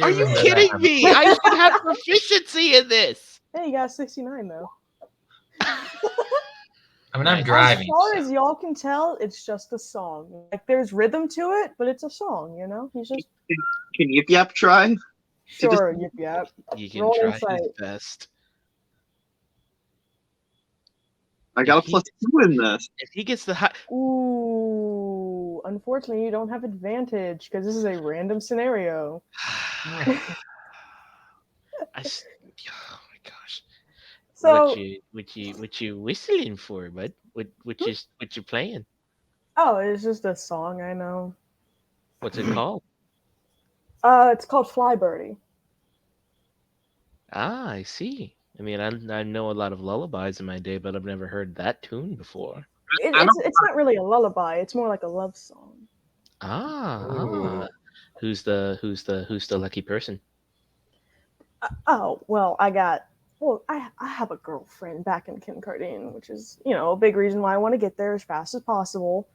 Are you kidding me? I should have proficiency in this. Hey, you got 69 though. I mean, I'm As driving. As far so- as y'all can tell, it's just a song. Like there's rhythm to it, but it's a song. You know, he's just Can Yip Yap try? sure. Yip yap. He can Roll try insight. his best. I got a +2 in this. If he gets the high, Ooh, unfortunately, you don't have advantage because this is a random scenario. oh my gosh. So, what you whistling for, bud? What you playing? oh, it's just a song I know. What's it called? It's called Fly Birdie. Ah, I see. I mean, I know a lot of lullabies in my day, but I've never heard that tune before. It's not really a lullaby. It's more like a love song. Ah. Who's the lucky person? Oh well, I have a girlfriend back in kindergarten, which is a big reason why I want to get there as fast as possible.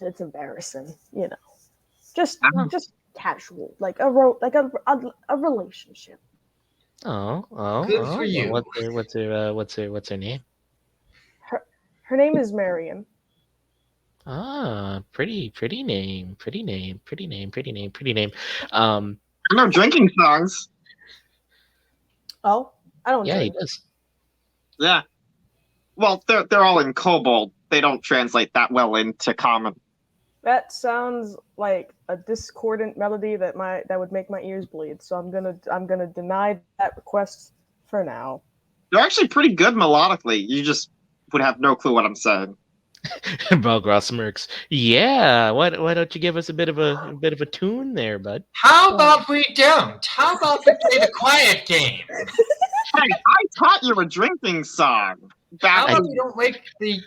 It's embarrassing, just casual, like a relationship. Good for you. What's her name? Her name is Marion. Ah, pretty name. I know drinking songs. Oh, I don't Yeah, he drink. does. Yeah. Well, they're all in kobold. They don't translate that well into common. That sounds like a discordant melody that would make my ears bleed. So I'm gonna deny that request for now. You're actually pretty good melodically. You just would have no clue what I'm saying. Balgross smirks. Yeah, why don't you give us a bit of a tune there, bud? How about we don't? How about we play the quiet game? Hey, I taught you a drinking song. How about we don't wake the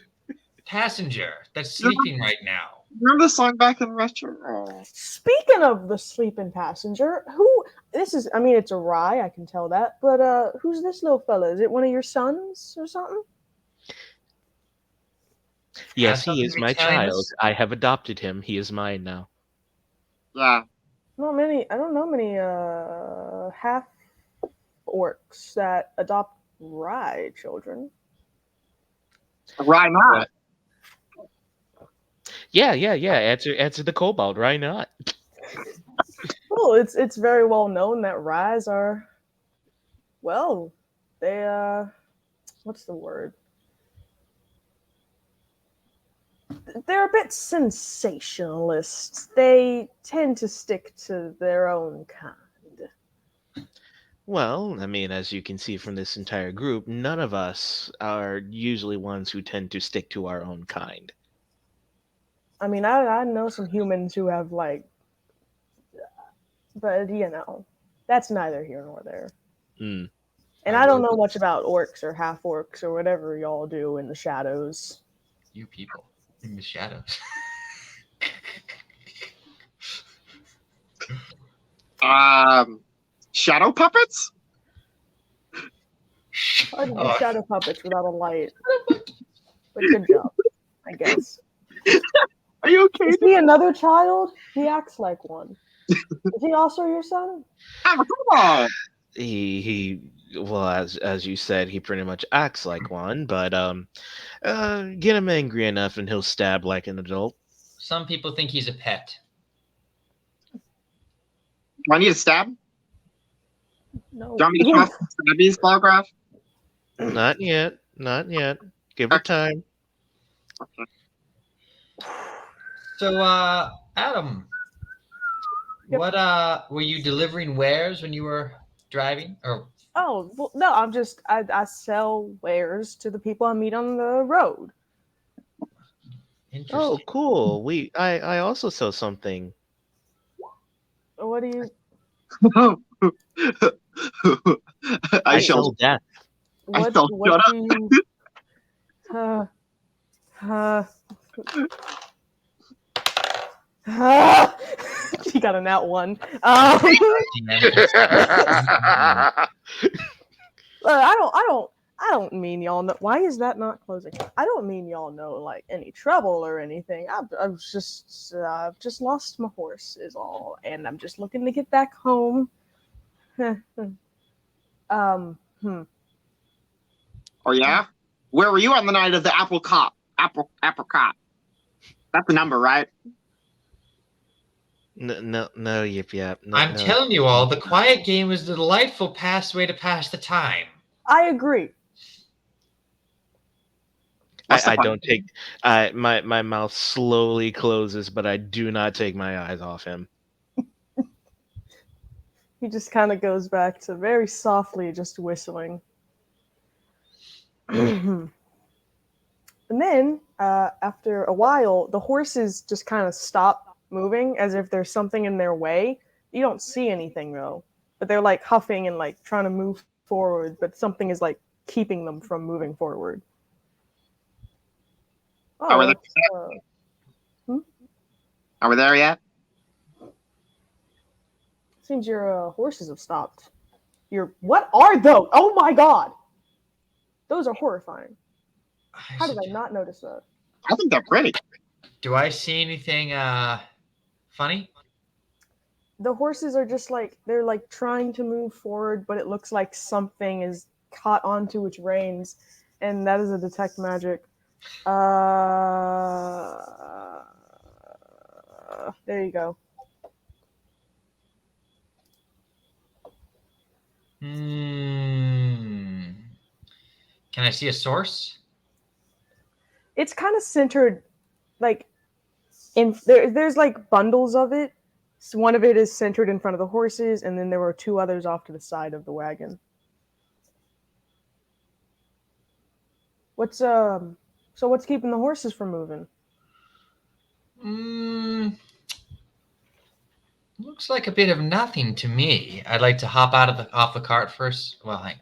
passenger that's sleeping right now? Remember the song back in retro? Oh. Speaking of the sleeping passenger, I mean, it's a rye, I can tell that, but who's this little fella? Is it one of your sons or something? Yes, he is my child. I have adopted him. He is mine now. Yeah. I don't know many half orcs that adopt rye children. Why not? Yeah. Answer the kobold. Why not? Well, it's very well known that ryes are, well, they what's the word? They're a bit sensationalist. They tend to stick to their own kind. Well, I mean, as you can see from this entire group, none of us are usually ones who tend to stick to our own kind. I mean, I know some humans who have but that's neither here nor there. Mm. And I don't know much about orcs or half orcs or whatever y'all do in the shadows. You people in the shadows. Shadow puppets? Hard to do shadow puppets without a light. But good job, I guess. Are you okay? Is he another child? He acts like one. Is he also your son? Come on. Well, as you said, he pretty much acts like one, but get him angry enough and he'll stab like an adult. Some people think he's a pet. Do I need a stab? No. Do you want me to come up with stabbies, Balgraph? Not yet. Give it time. Okay. So, Adam, Yep. what were you delivering wares when you were driving? Or Oh, well, no, I sell wares to the people I meet on the road. interesting. Oh, cool. I also sell something. What do you? I shall sell death. What shut do you? He got a nat one. I don't mean y'all know. Why is that not closing? I don't mean y'all know like any trouble or anything. I've just lost my horse is all, and I'm just looking to get back home. Oh yeah? Where were you on the night of the apricot? Apricot. That's the number, right? No, yip yap. No, I'm no. telling you all, the quiet game is the delightful way to pass the time. I agree. What's the I point? don't take. My mouth slowly closes, but I do not take my eyes off him. He just kind of goes back to very softly just whistling. And then, after a while, the horses just kind of stop moving as if there's something in their way. You don't see anything though, but they're like huffing and like trying to move forward, but something is like keeping them from moving forward. Are we Oh, there? Are we there yet? seems your horses have stopped. What are those? Oh my god! Those are horrifying. How did I not notice that? I think they're pretty. Do I see anything funny? The horses are just like they're like trying to move forward, but it looks like something is caught onto its reins, and that is a detect magic. There you go. Can I see a source? It's kind of centered, like there's like bundles of it. So one of it is centered in front of the horses, and then there were two others off to the side of the wagon. So what's keeping the horses from moving? Looks like a bit of nothing to me. I'd like to hop off the cart first. Well, hang on.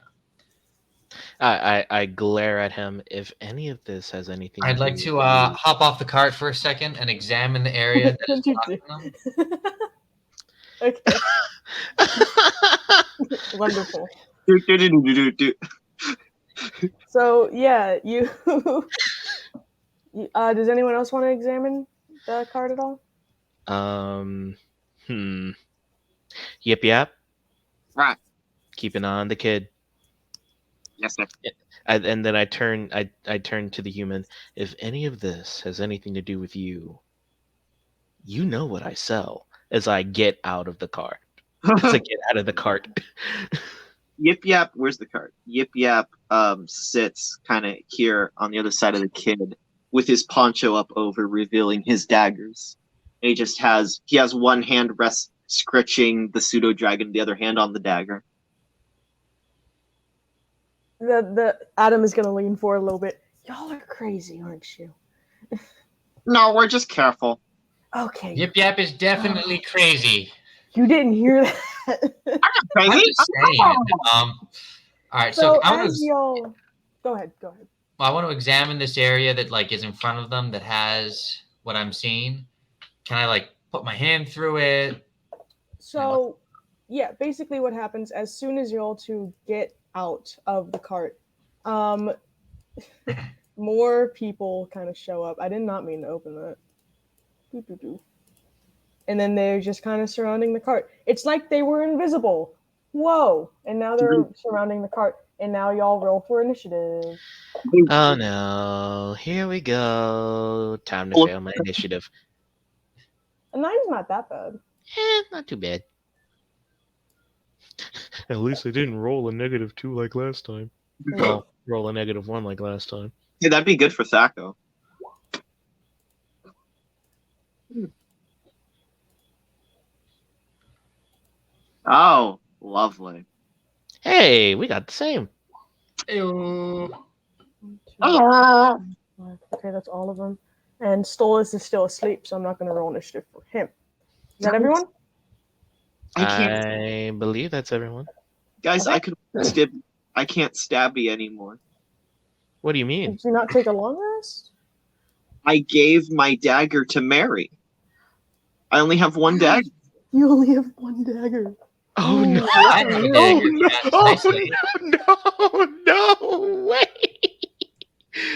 I glare at him. If any of this has anything, I'd like to hop off the cart for a second and examine the area that is blocking them. Okay. Wonderful. So yeah, you. Does anyone else want to examine the card at all? Yip yap. Right. Keep an eye on the kid. Yes, sir. And then I turn to the human. If any of this has anything to do with you, you know what I sell. As I get out of the cart. Yip Yap, where's the cart? Yip Yap sits kind of here on the other side of the kid with his poncho up over, revealing his daggers. And he has one hand scritching the pseudo dragon, the other hand on the dagger. The Adam is gonna lean forward a little bit. Y'all are crazy, aren't you? No, we're just careful. Okay. Yip Yap is definitely crazy. You didn't hear that. I'm not I'm crazy. just saying. All right, So I want as to. y'all, go ahead. I want to examine this area that like is in front of them that has what I'm seeing. Can I like put my hand through it? So, yeah, basically what happens as soon as y'all two get out of the cart, more people kind of show up. I did not mean to open that. Doo-doo-doo. And then they're just kind of surrounding the cart. It's like they were invisible. Whoa! And now they're surrounding the cart. And now y'all roll for initiative. Oh no! Here we go. Time to fail my initiative. And nine's not that bad. Not too bad. At least I didn't roll a -2 like last time. Well, roll a -1 like last time. Yeah, that'd be good for Thaco. Oh, lovely. Hey, we got the same. Ew. Okay, that's all of them. And Stolas is still asleep, so I'm not going to roll initiative for him. Is that everyone? I believe that's everyone. Guys, Okay. I can't stab you anymore. What do you mean? Did you not take a long rest? I gave my dagger to Mary. I only have one dagger. You only have one dagger. Oh no! I have a dagger. No way!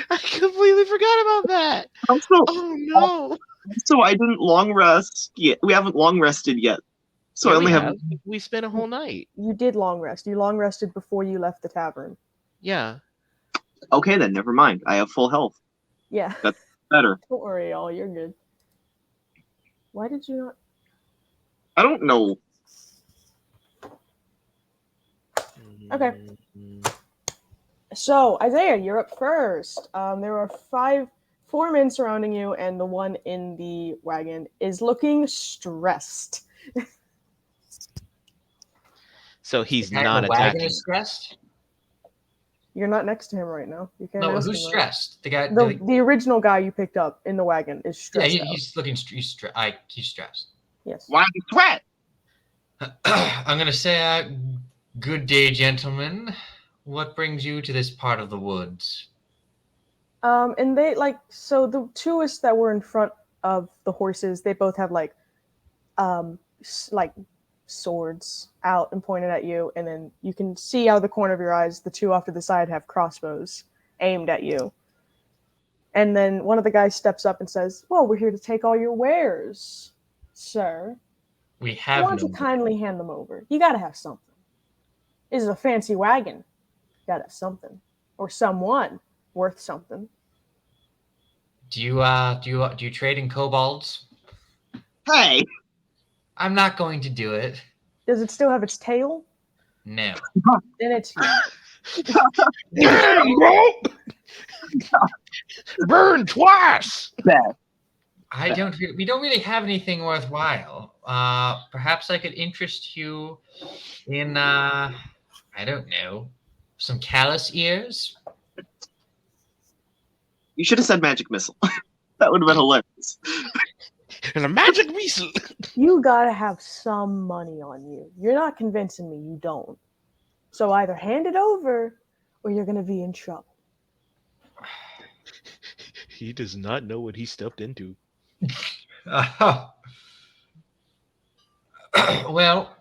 I completely forgot about that. Oh no! So I didn't long rest yet. We haven't long rested yet. So I only have. We spent a whole night. You did long rest. You long rested before you left the tavern. Yeah. Okay, then never mind. I have full health. Yeah. That's better. Don't worry, y'all. You're good. Why did you not? I don't know. Okay. So, Isaiah, you're up first. There are four men surrounding you, and the one in the wagon is looking stressed. So he's The guy in not the wagon attacking. is stressed. You're not next to him right now. You can't No, ask who's him that. stressed? The guy. The original guy you picked up in the wagon is Yeah, stressed out. he's looking. He's stressed. Yes. Why do you sweat? I'm gonna say, good day, gentlemen. What brings you to this part of the woods? And they so the twoists that were in front of the horses, they both have like swords out and pointed at you, and then you can see out of the corner of your eyes the two off to the side have crossbows aimed at you. And then one of the guys steps up and says, "Well, we're here to take all your wares, sir. We have. Why don't you kindly hand them over? You gotta have something. This is a fancy wagon. You gotta have something or someone worth something." Do you trade in kobolds? Hey, I'm not going to do it. Does it still have its tail? No. Then it's Damn, bro! Burn twice. bad. We don't really have anything worthwhile. Perhaps I could interest you in I don't know, some callus ears. You should have said magic missile. That would have been hilarious. And a magic weasel. You gotta have some money on you. You're not convincing me you don't. So either hand it over or you're gonna be in trouble. He does not know what he stepped into. Well,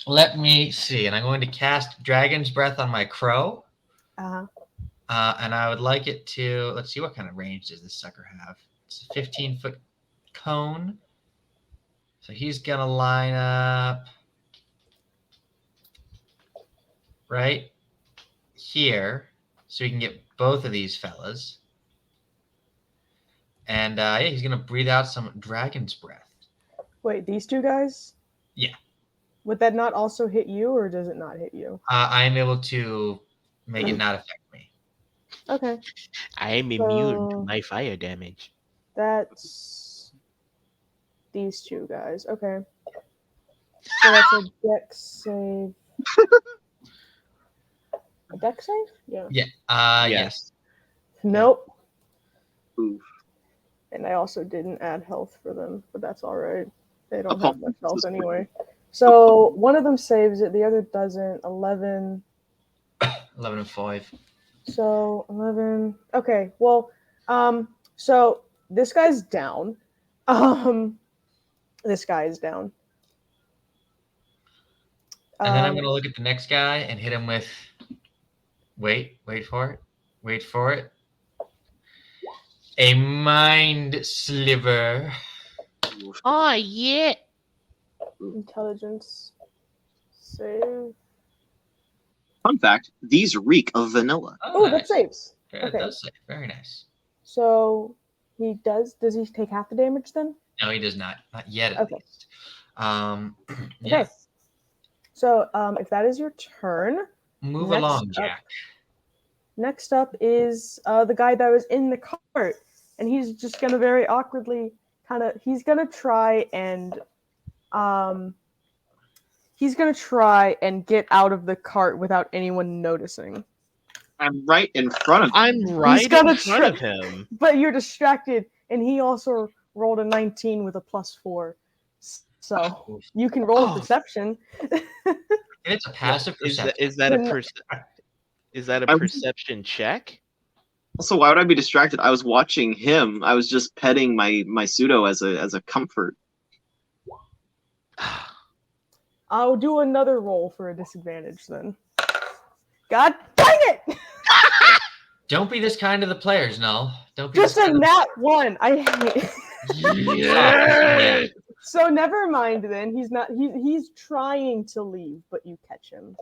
let me see. And I'm going to cast Dragon's Breath on my crow. Uh-huh. And I would like it to, let's see, what kind of range does this sucker have? It's a 15-foot cone. So he's going to line up right here so we can get both of these fellas. And yeah, he's going to breathe out some Dragon's Breath. Wait, these two guys? Yeah. Would that not also hit you, or does it not hit you? I am able to make it not affect me. Okay. I am immune to my fire damage. That's these two guys. Okay. So that's a dex save. A dex save? Yeah. Yeah. Yes. Nope. Oof. And I also didn't add health for them, but that's all right. They don't Oh, have much health anyway. So one of them saves it, the other doesn't. 11. 11 and 5. So 11. Okay. Well, so this guy's down. This guy is down. And then I'm going to look at the next guy and hit him with. Wait for it. A mind sliver. Oh, yeah. Intelligence save. Fun fact: these reek of vanilla. Oh, that saves. Yeah, Okay. it does save. Very nice. So he does. Does he take half the damage then? No, he does not. Not yet, at Okay. least. Yeah. Okay. So if that is your turn, Move Next along, up. Jack. next up is the guy that was in the cart, and he's just gonna very awkwardly he's gonna try and get out of the cart without anyone noticing. I'm right in front of him. I'm right gonna in front of him. But you're distracted, and he also rolled a 19 with a +4. So you can roll a perception. And it's a passive perception. Is that a I- perception check? Also, why would I be distracted? I was watching him. I was just petting my pseudo as a comfort. I'll do another roll for a disadvantage then. God dang it! Don't be this kind to the players, Null. Don't be Just this a kind nat 1. I hate. Yeah. So never mind then. He's not. He's trying to leave, but you catch him.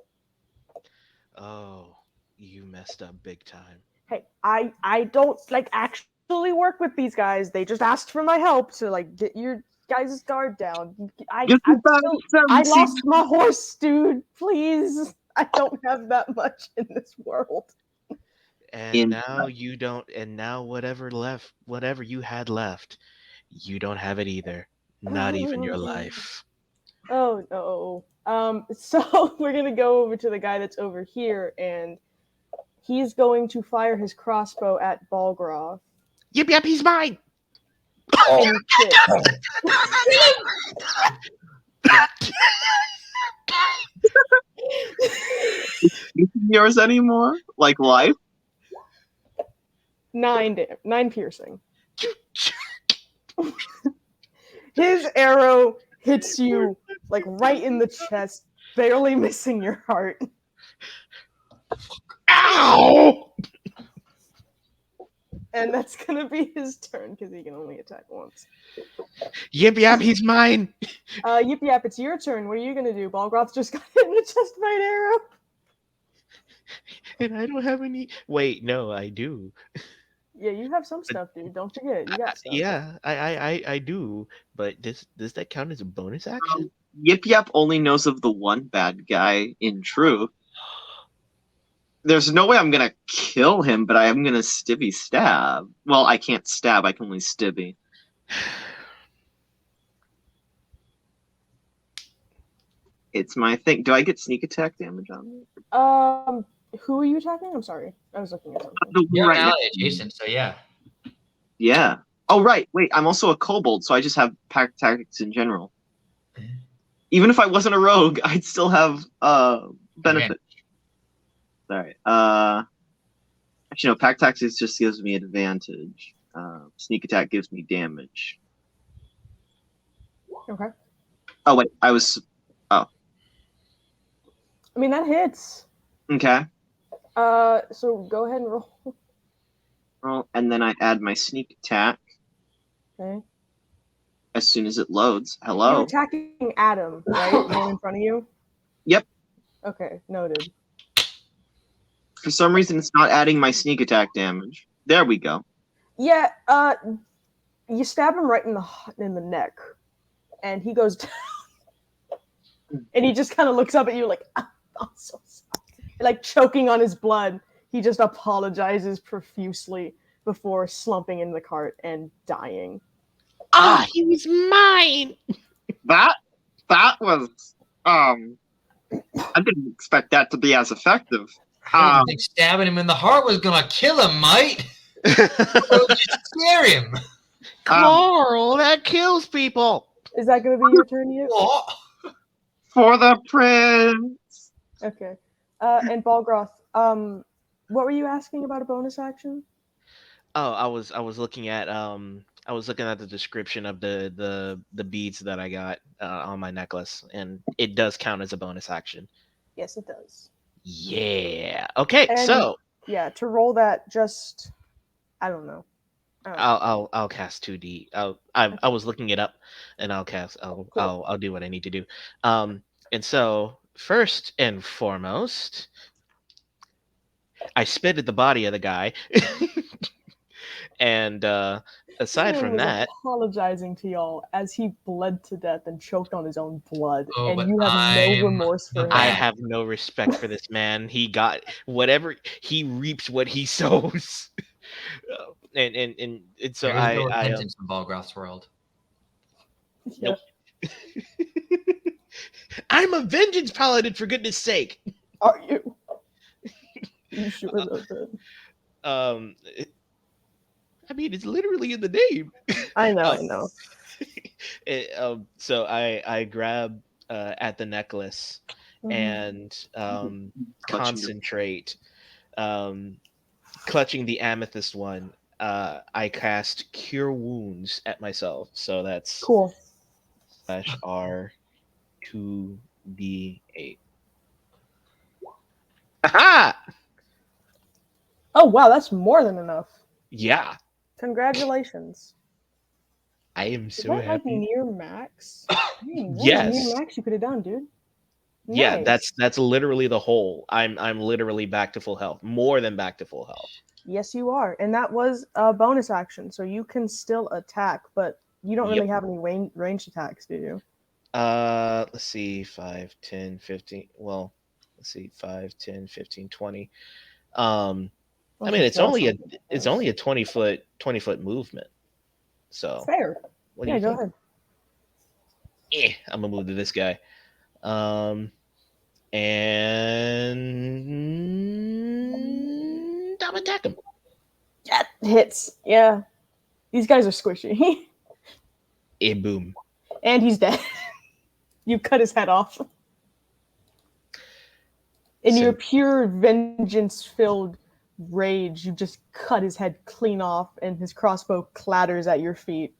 Oh, you messed up big time. Hey, I don't actually work with these guys. They just asked for my help to get your guys' guard down. I Get the I 17. lost my horse, dude. Please, I don't have that much in this world. And now you don't. And now whatever you had left, you don't have it either. Not even your life. Oh no. So we're gonna go over to the guy that's over here, and he's going to fire his crossbow at Balgroth. Yep, he's mine. And he hits. Yours anymore? Like life? 9 piercing. His arrow hits you like right in the chest, barely missing your heart. Ow! And that's gonna be his turn because he can only attack once. Yep, he's mine. Yip, it's your turn. What are you gonna do? Balgroth just got hit in the chest by an arrow. And I don't have any. Wait, no, I do. Yeah, you have some stuff, dude. Don't forget, you got stuff. Yeah, I does that count as a bonus action? Yip only knows of the one bad guy in truth. There's no way I'm gonna kill him, but I am gonna stibby stab. Well, I can't stab, I can only stibby. It's my thing. Do I get sneak attack damage on it? Who are you attacking? I'm sorry. I was looking at something. The You're one an right ally next to me. adjacent, so yeah. Yeah. Oh, right. Wait, I'm also a kobold, so I just have pack tactics in general. Even if I wasn't a rogue, I'd still have benefit. Sorry. Actually, no, pack tactics just gives me advantage. Sneak attack gives me damage. Okay. Oh, wait, I was... I mean, that hits. Okay. So go ahead and roll. Well, and then I add my sneak attack Okay. as soon as it loads. You're Hello? attacking Adam, right? The one in front of you? Yep. Okay, noted. For some reason, it's not adding my sneak attack damage. There we go. Yeah, you stab him right in the neck, and he goes down. And he just kind of looks up at you like, I'm so sorry. Like choking on his blood. He just apologizes profusely before slumping in the cart and dying. He was mine. That was I didn't expect that to be as effective. I didn't think stabbing him in the heart was gonna kill him, mate. It would just scare him. Carl, that kills people. Is that going to be your turn yet? What? For the prince. Okay. And Balgroth, what were you asking about a bonus action? Oh, I was looking at the description of the beads that I got on my necklace, and it does count as a bonus action. Yes, it does. Yeah. Okay. And, so yeah, to roll that, just I don't know. I'll cast 2D. I was looking it up, and I'll do what I need to do. And so first and foremost, I spit at the body of the guy, and aside from that, apologizing to y'all as he bled to death and choked on his own blood, Oh, but and you have no I'm remorse for him. I have no respect for this man. He got whatever he reaps what he sows. And so There is no I repentance in Balgroth's world. Yeah. I'm a vengeance paladin, for goodness sake. Are you? You sure about that? I mean, it's literally in the name. I know. So I grab at the necklace and concentrate, clutching the amethyst one. I cast Cure Wounds at myself, so that's Cool. /R 2d8. Aha! Oh wow, that's more than enough. Yeah, Congratulations. I am Is so that like happy. near max? Dang, what Yes. is near max you could have done, dude? Yeah, Nice. that's literally the whole. I'm literally back to full health, more than back to full health. Yes, you are, and that was a bonus action, so you can still attack, but You don't Yep. really have any ranged attacks, do you? Let's see, 5, 10, 15. Well, let's see, 5, 10, 15, 20. I mean, it's only a 20-foot movement. So fair. what do Yeah, you go think? ahead. I'm gonna move to this guy. And I'm attack him. That hits. Yeah. These guys are squishy. Boom. And he's dead. You cut his head off. In your pure vengeance-filled rage, you just cut his head clean off, and his crossbow clatters at your feet.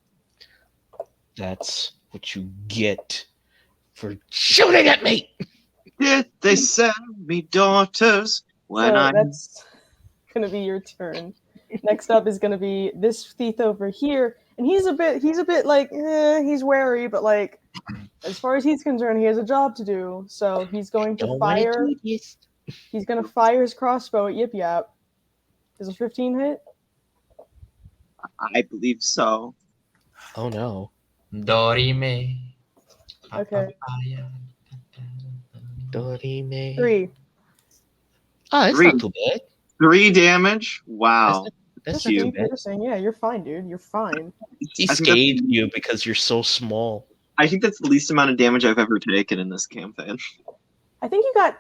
That's what you get for shooting at me. Did they send me daughters when That's gonna be your turn. Next up is gonna be this thief over here, and he's a bit like he's wary, but like as far as he's concerned, he has a job to do. So he's going to fire. He's gonna fire his crossbow at Yip Yap. Does a 15 hit? I believe so. Oh no. Dorime. Okay. Dorime. 3. Oh, it's not too bad. 3 damage. Wow. That's Just not too bad. piercing. Yeah, you're fine, dude. You're fine. He scathed you because you're so small. I think that's the least amount of damage I've ever taken in this campaign. I think you got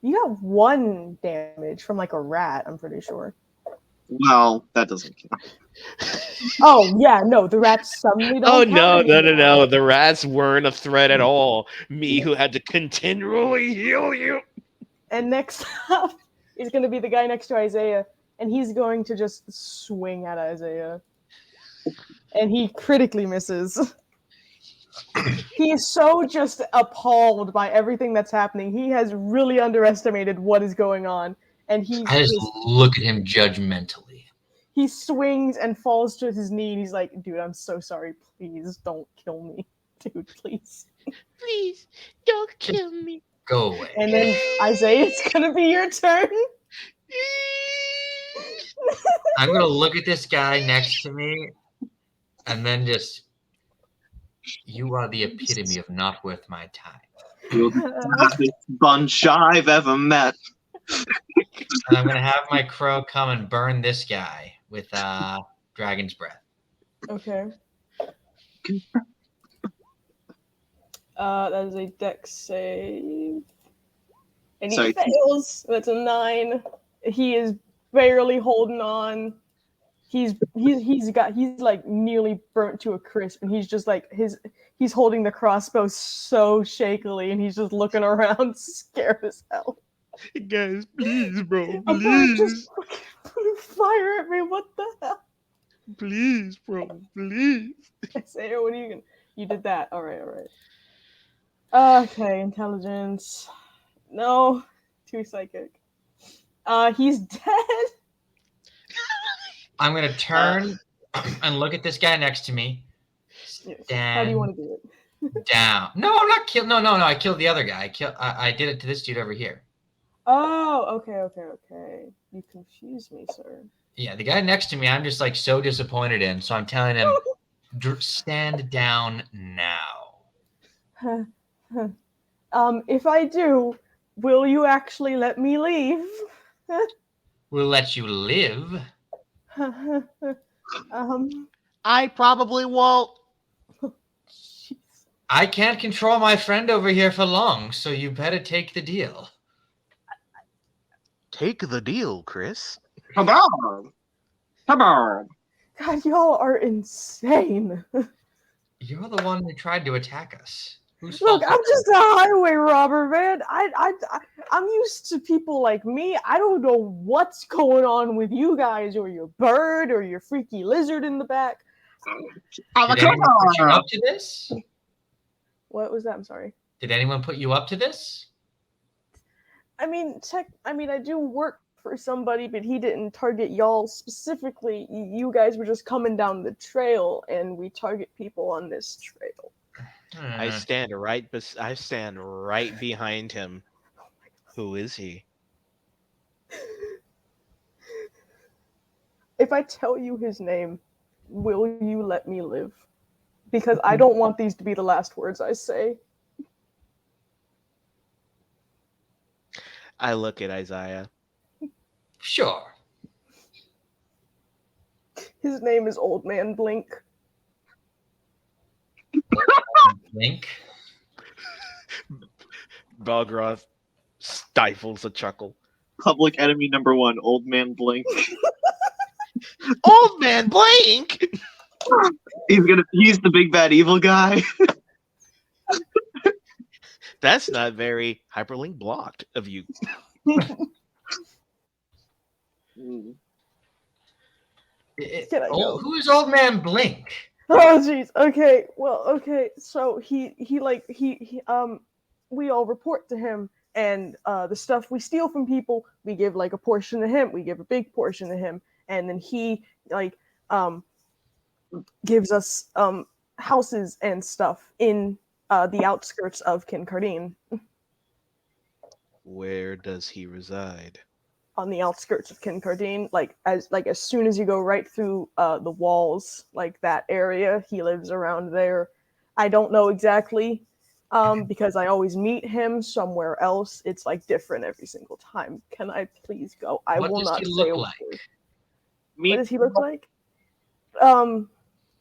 1 damage from like a rat. I'm pretty sure. Well, that doesn't count. Oh yeah, no, the rats suddenly don't. Oh count no. anymore. The rats weren't a threat at all. Me who had to continually heal you. And next up is going to be the guy next to Isaiah, and he's going to just swing at Isaiah. And he critically misses. He is so just appalled by everything that's happening. He has really underestimated what is going on. And I just look at him judgmentally. He swings and falls to his knee. And he's like, dude, I'm so sorry. Please don't kill me. Dude, please. Please, don't kill me. Go away. And then, Isaiah, it's going to be your turn. I'm going to look at this guy next to me and then just, you are the epitome of not worth my time. You're the saddest bunch I've ever met. And I'm going to have my crow come and burn this guy with Dragon's Breath. Okay. That is a dex save. And he fails. That's a 9. He is barely holding on. He's like nearly burnt to a crisp, and he's just like he's holding the crossbow so shakily, and he's just looking around, scared as hell. Guys, please, bro, I'm please. just fucking fire at me. What the hell? Please, bro, please. Isaiah, what are you gonna? You did that. All right. Okay, intelligence. No, too psychic. He's dead. I'm gonna turn and look at this guy next to me. How do you want to do it? Down. No, I'm not killed. No. I killed the other guy. I did it to this dude over here. Oh, okay. You confuse me, sir. Yeah, the guy next to me, I'm just like so disappointed in. So I'm telling him, stand down now. If I do, will you actually let me leave? We'll let you live. I probably won't. I can't control my friend over here for long, so you better take the deal. Take the deal, Chris. Come on. God, y'all are insane. You're the one who tried to attack us. Look, I'm just a highway robber, man. I'm used to people like me. I don't know what's going on with you guys, or your bird, or your freaky lizard in the back. Did anyone put you up to this? What was that? I'm sorry. Did anyone put you up to this? I mean, I do work for somebody, but he didn't target y'all specifically. You guys were just coming down the trail, and we target people on this trail. I stand right behind him. Who is he? If I tell you his name, will you let me live? because I don't want these to be the last words I say. I look at Isaiah. Sure. His name is Old Man Blink. Blink. Balgroth stifles a chuckle. Public enemy number 1, Old Man Blink. Old man Blink! He's the big bad evil guy. That's not very hyperlink blocked of you. Can I go? Who is Old Man Blink? Oh jeez. Okay. Well, okay. So he we all report to him, and the stuff we steal from people, we give like a portion to him. We give a big portion to him, and then he gives us houses and stuff in the outskirts of Kincardine. Where does he reside? On the outskirts of Kincardine, as soon as you go right through the walls, like that area, he lives around there. I don't know exactly, because I always meet him somewhere else. It's like different every single time. Can I please go? I What will does not he say look a like? word. What does he look like?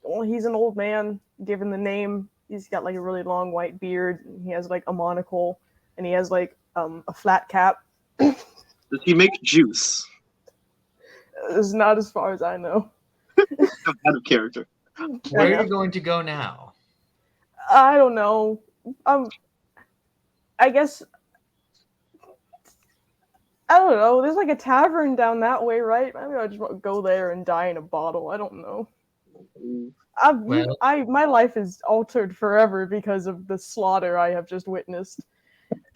Well, he's an old man, given the name. He's got like a really long white beard. And he has like a monocle, and he has like a flat cap. Does he make juice? It's not as far as I know. I'm out of character. Where are you going to go now? I don't know. I guess I don't know. There's like a tavern down that way, right? Maybe I'll just go there and die in a bottle. I don't know. My life is altered forever because of the slaughter I have just witnessed.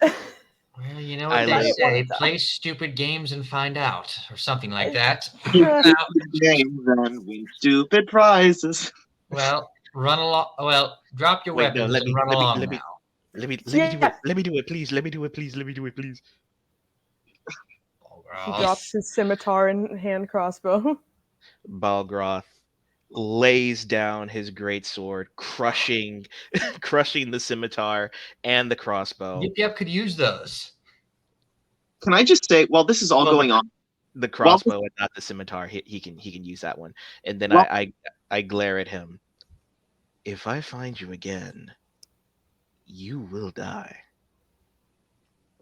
Well, you know what they say: play stupid games and find out, or something like that. Games and win stupid prizes. Well, run along. Well, drop your weapons and run along now. Let me do it. Let me do it, please. Let me do it, please. Let me do it, please. He drops his scimitar and hand crossbow. Balgroth lays down his great sword, crushing the scimitar and the crossbow. Yep, could use those. Can I just say, while this is all going on, the crossbow and not the scimitar, he can use that one. And then I glare at him. If I find you again, you will die.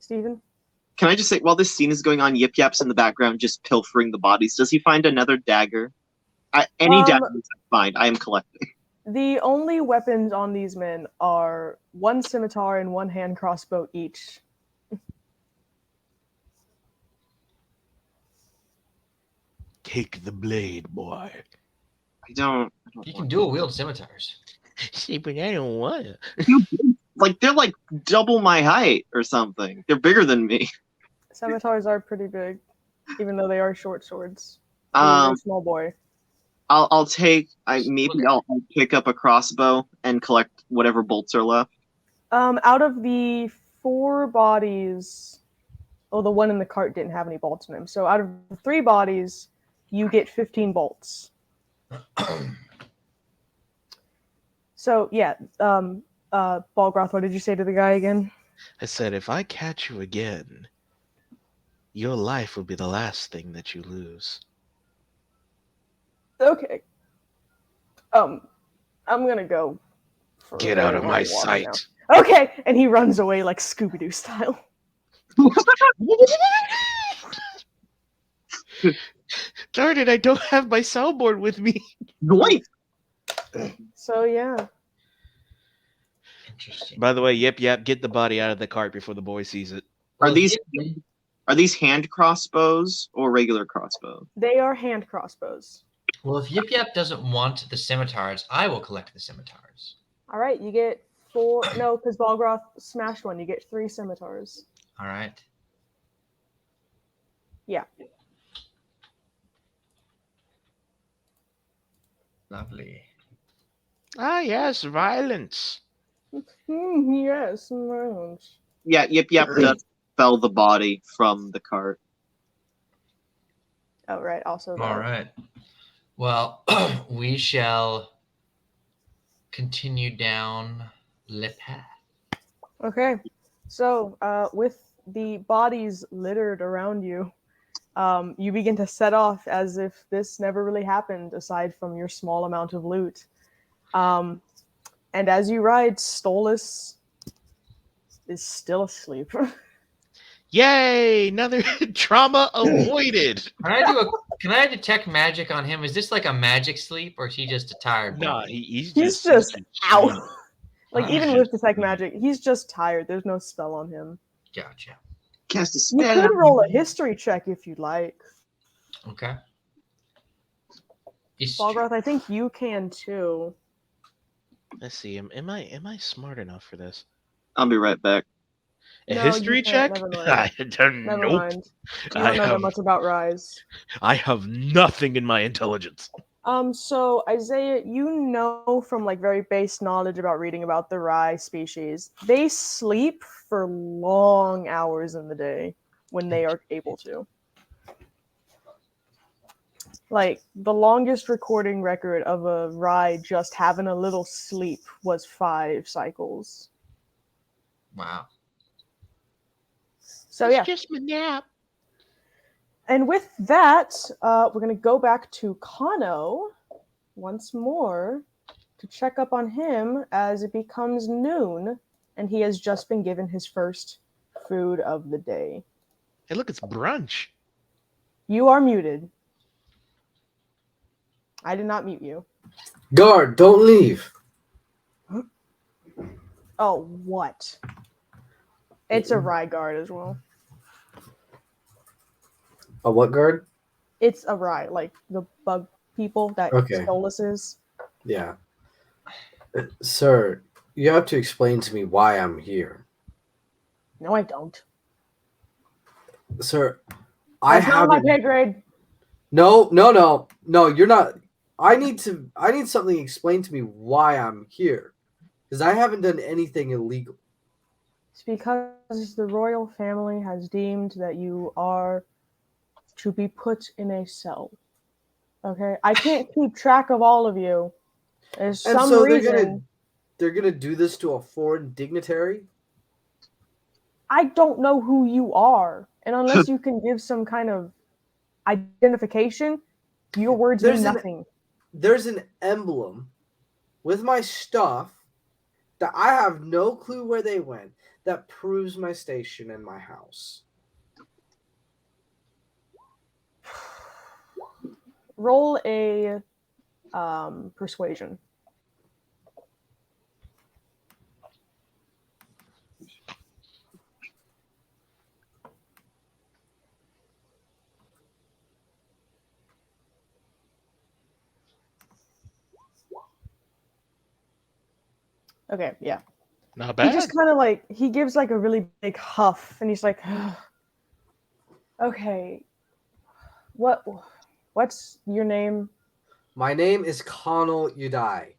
Steven? Can I just say, while this scene is going on, Yip Yap's in the background just pilfering the bodies. Does he find another dagger? Any daggers I find, I am collecting. The only weapons on these men are one scimitar and one hand crossbow each. Take the blade, boy. I don't You can dual wield scimitars. See, but I don't want it. Like, they're like double my height or something. They're bigger than me. Scimitars are pretty big, even though they are short swords. He's a small boy. I'll pick up a crossbow and collect whatever bolts are left. Out of the 4 bodies, the one in the cart didn't have any bolts in him. So out of the 3 bodies, you get 15 bolts. So yeah, Balgroth, what did you say to the guy again? I said, if I catch you again, your life will be the last thing that you lose. Okay. I'm gonna go. Get out of my sight. Now. Okay, and he runs away like Scooby-Doo style. Darn it, I don't have my soundboard with me. Wait. So yeah. Interesting. By the way, yep, get the body out of the cart before the boy sees it. Are these hand crossbows or regular crossbows? They are hand crossbows. Well, if Yip Yap doesn't want the scimitars, I will collect the scimitars. All right, you get 4. No, because Balgroth smashed one. You get 3 scimitars. All right. Yeah. Lovely. Ah, yes, violence. Yes, violence. Yeah, Yip Yap does fell the body from the cart. Oh, right. Also. All right. Well, we shall continue down the path. Okay, so with the bodies littered around you, you begin to set off as if this never really happened, aside from your small amount of loot. And as you ride, Stolas is still asleep. Yay! Another trauma avoided. Can I detect magic on him? Is this like a magic sleep, or is he just a tired No, body? He's just out. sleeping. Like, He's even with detect magic, he's just tired. There's no spell on him. Gotcha. Cast a You spell. could roll a history check if you'd like. Okay. Balgroth, I think you can too. Let's see. Am I smart enough for this? I'll be right back. A No, history you can't. check? Never mind. I don't Never nope. mind. You don't know that much about Rise. I have nothing in my intelligence. So Isaiah, you know from like very base knowledge about reading about the Rye species, they sleep for long hours in the day when they are able to. Like, the longest recording record of a Rye just having a little sleep was 5 cycles. Wow. So yeah. Just my nap. And with that, we're going to go back to Kano once more to check up on him as it becomes noon and he has just been given his first food of the day. Hey, look, it's brunch. You are muted. I did not mute you. Guard, don't leave. Oh, what? It's a Rye guard as well. A what guard? It's a Rye, like the bug people that Stolas is. Yeah. Sir, you have to explain to me why I'm here. No, I don't. Sir, That's not my pay grade. No, you're not. I need something explained to me why I'm here. Because I haven't done anything illegal. It's because the royal family has deemed that you are to be put in a cell. Okay? I can't keep track of all of you. There's some reason. They're gonna do this to a foreign dignitary? I don't know who you are. And unless you can give some kind of identification, your words mean nothing. There's an emblem with my stuff that I have no clue where they went that proves my station in my house. Roll a persuasion. Okay, yeah. Not bad. He just kind of like, he gives like a really big huff and he's like, okay, what's your name? My name is Connell Udai.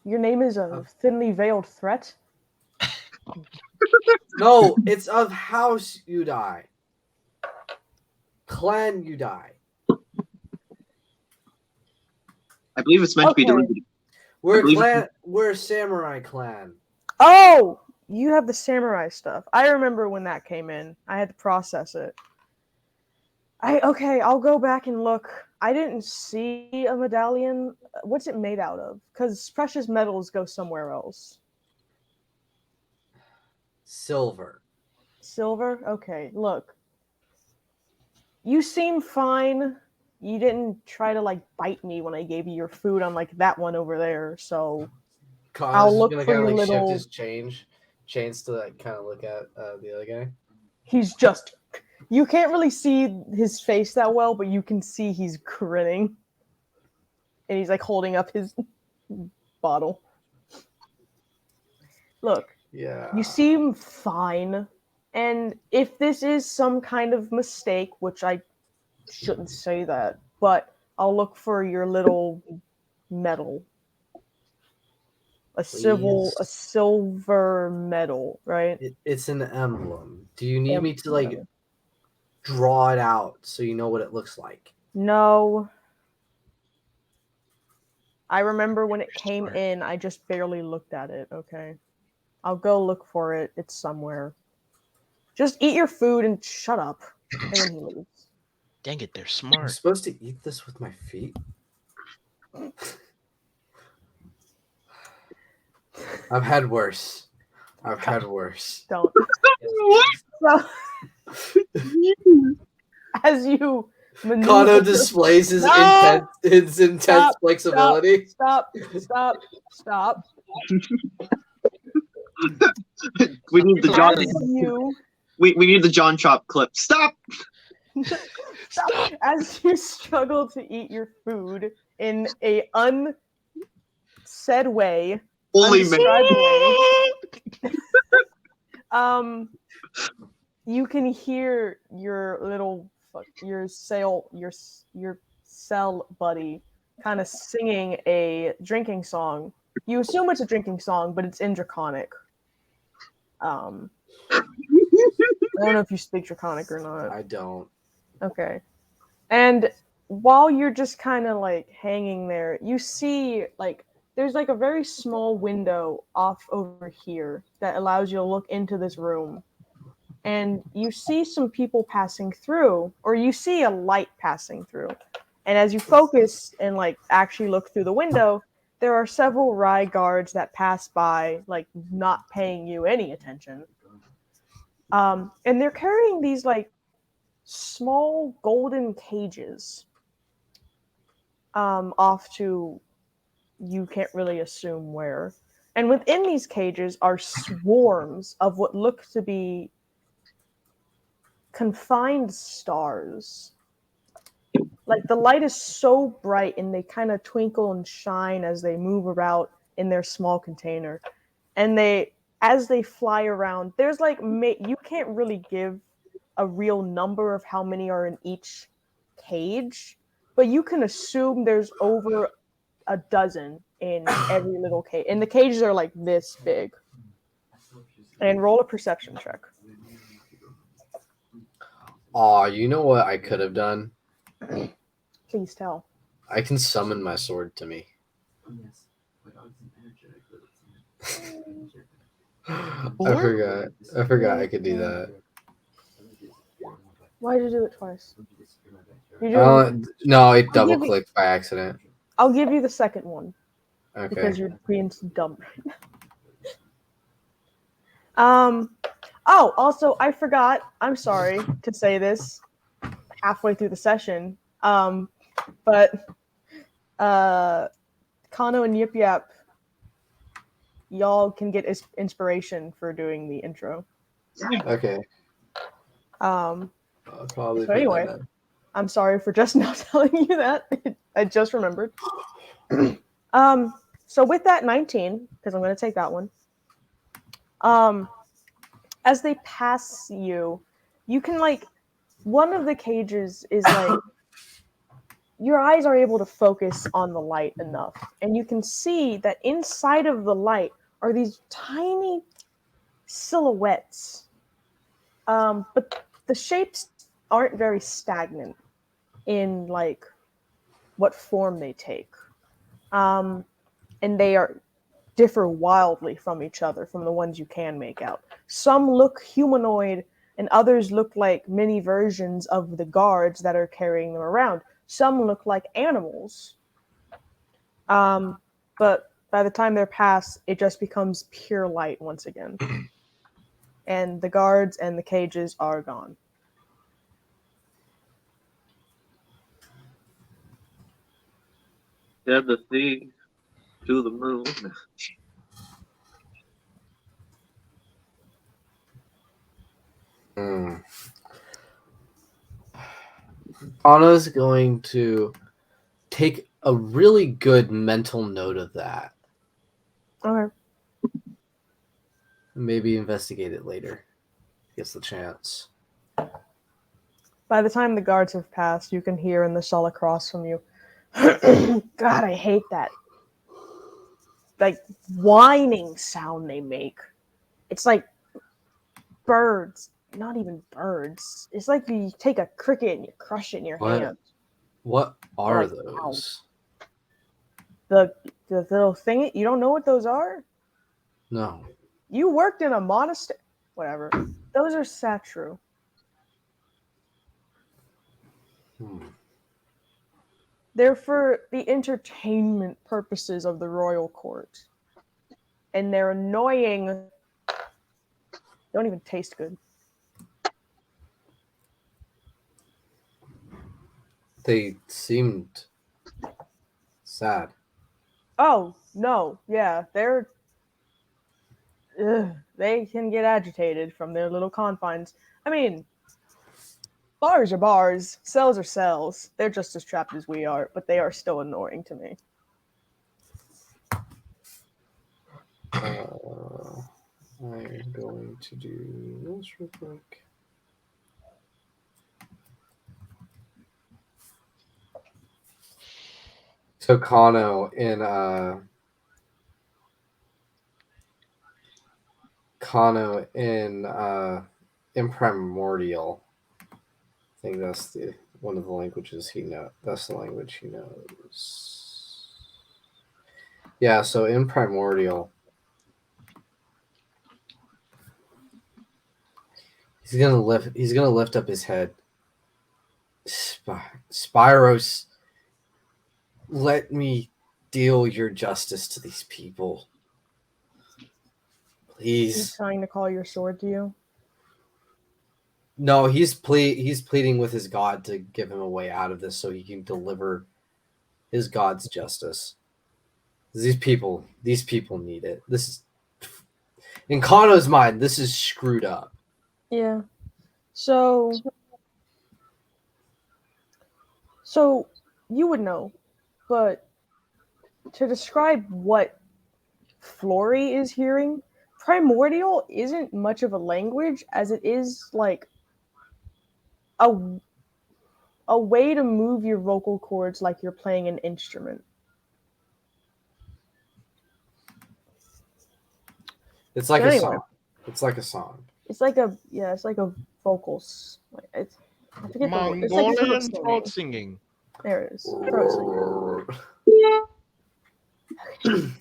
Your name is a thinly veiled threat? No, it's of House Udai. Clan Udai. I believe it's meant to be delivered. We're a samurai clan. Oh, you have the samurai stuff. I remember when that came in. I had to process it. I'll go back and look. I didn't see a medallion. What's it made out of? Because precious metals go somewhere else. Silver. Silver? Okay, look. You seem fine. You didn't try to like bite me when I gave you your food on like that one over there, so I'll look for your little. Shift his chains to like kind of look at the other guy. He's just. You can't really see his face that well, but you can see he's grinning, and he's like holding up his bottle. Look. Yeah. You seem fine, and if this is some kind of mistake, which I shouldn't say that, but I'll look for your little medal. A silver medal, right? It's an emblem. Do you need me to like draw it out so you know what it looks like? No. I remember when it came in, I just barely looked at it, okay? I'll go look for it. It's somewhere. Just eat your food and shut up. And then he leaves. Dang it, they're I'm smart. supposed to eat this with my feet? I've had worse. Don't. What? So, as you maneuver... Kano displays his No! intense Stop, flexibility. Stop. We need the John. As you... We need the John Chop clip. Stop. Stop. As you struggle to eat your food in a unsaid way, Holy undescribed man. way, you can hear your cell buddy kind of singing a drinking song. You assume it's a drinking song, but it's in Draconic. I don't know if you speak Draconic or not. I don't. Okay. And while you're just kind of like hanging there, you see like there's like a very small window off over here that allows you to look into this room. And you see some people passing through, or you see a light passing through. And as you focus and like actually look through the window, there are several Rye guards that pass by, like not paying you any attention. And they're carrying these like small golden cages off to you can't really assume where. And within these cages are swarms of what look to be confined stars. Like the light is so bright and they kind of twinkle and shine as they move about in their small container. And as they fly around, there's like you can't really give a real number of how many are in each cage, but you can assume there's over a dozen in every little cage. And the cages are like this big. And roll a perception check. Aw, you know what I could have done? Please tell. I can summon my sword to me. I forgot I could do that. Why did you do it twice? No, it double clicked by accident. I'll give you the second one. Okay. Because you're being dumb right now. Oh, also, I forgot. I'm sorry to say this halfway through the session. But Kano and Yip Yap, y'all can get inspiration for doing the intro. Okay. I'll probably. So anyway, I'm sorry for just now telling you that. I just remembered. So with that 19, because I'm going to take that one. As they pass you, you can like one of the cages is like your eyes are able to focus on the light enough, and you can see that inside of the light are these tiny silhouettes. But the shapes aren't very stagnant in like what form they take. And they differ wildly from each other, from the ones you can make out. Some look humanoid, and others look like mini versions of the guards that are carrying them around. Some look like animals. But by the time they're past, it just becomes pure light once again. And the guards and the cages are gone. Get the thing to the moon. Anna's going to take a really good mental note of that. Okay. Maybe investigate it later. Gets the chance. By the time the guards have passed, you can hear in the cell across from you, God, I hate that. Like, whining sound they make. It's like birds. Not even birds. It's like you take a cricket and you crush it in your hand. What are those? The little thing. You don't know what those are? No. You worked in a monastery. Whatever. Those are satru. They're for the entertainment purposes of the royal court. And they're annoying. Don't even taste good. They seemed sad. Oh, no. Yeah, they can get agitated from their little confines. I mean, bars are bars, cells are cells. They're just as trapped as we are, but they are still annoying to me. I'm going to do this real quick. So Kano in Primordial. I think that's one of the languages he knows. That's the language he knows. Yeah, so in Primordial, he's gonna lift up his head. Spyros, let me deal your justice to these people. He's Please. trying to call your sword to you. No, he's pleading with his god to give him a way out of this so he can deliver his god's justice. These people need it. This is, in Kano's mind, this is screwed up. Yeah. So you would know, but to describe what Flory is hearing, Primordial isn't much of a language as it is like a way to move your vocal cords like you're playing an instrument. It's like So a anyway. song. It's like a song. It's like a vocals. I forget the word. It's like a Mongolian throat throat singing. singing. There it is. Throat singing.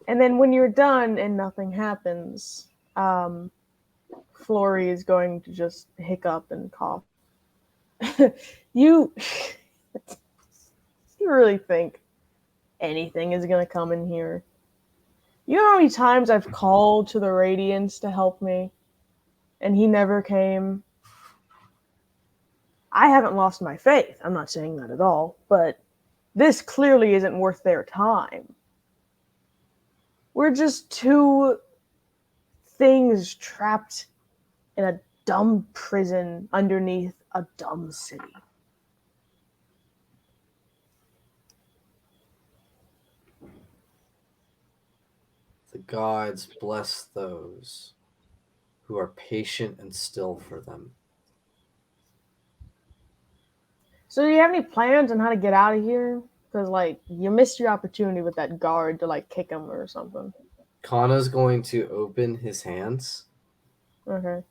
And then when you're done and nothing happens, Flory is going to just hiccup and cough. you really think anything is going to come in here? You know how many times I've called to the Radiance to help me, and he never came? I haven't lost my faith. I'm not saying that at all, but this clearly isn't worth their time. We're just two things trapped in a dumb prison underneath a dumb city. The gods bless those who are patient and still for them. So do you have any plans on how to get out of here? Because, like, you missed your opportunity with that guard to, like, kick him or something. Kano's going to open his hands. Okay.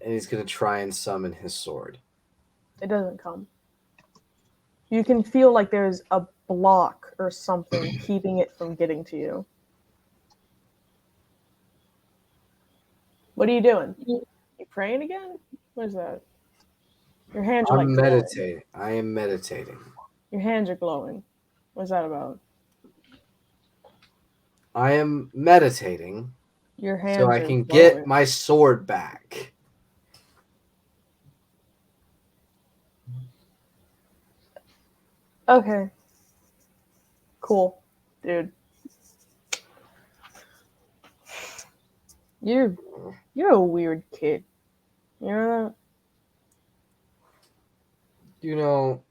And he's going to try and summon his sword. It doesn't come. You can feel like there's a block or something keeping it from getting to you. What are you doing? You praying again? What is that? Your hands are I'm like meditating. I am meditating. Your hands are glowing. What's that about? I am meditating Your hands so I are can glowing. get my sword back. Okay. Cool, dude. You're a weird kid. You know that? You know,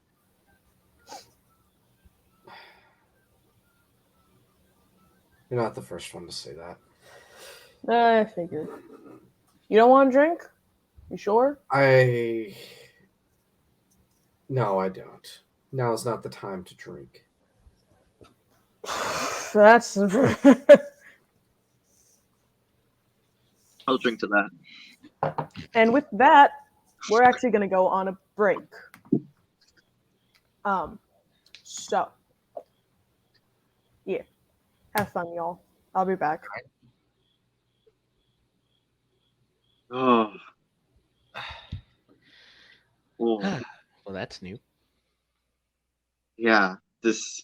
you're not the first one to say that. I figured. You don't want to drink? You sure? No, I don't. Now is not the time to drink. That's... I'll drink to that. And with that, we're actually going to go on a break. So, Yeah. Have fun, y'all. I'll be back. Oh. Oh. Well, that's new. Yeah, this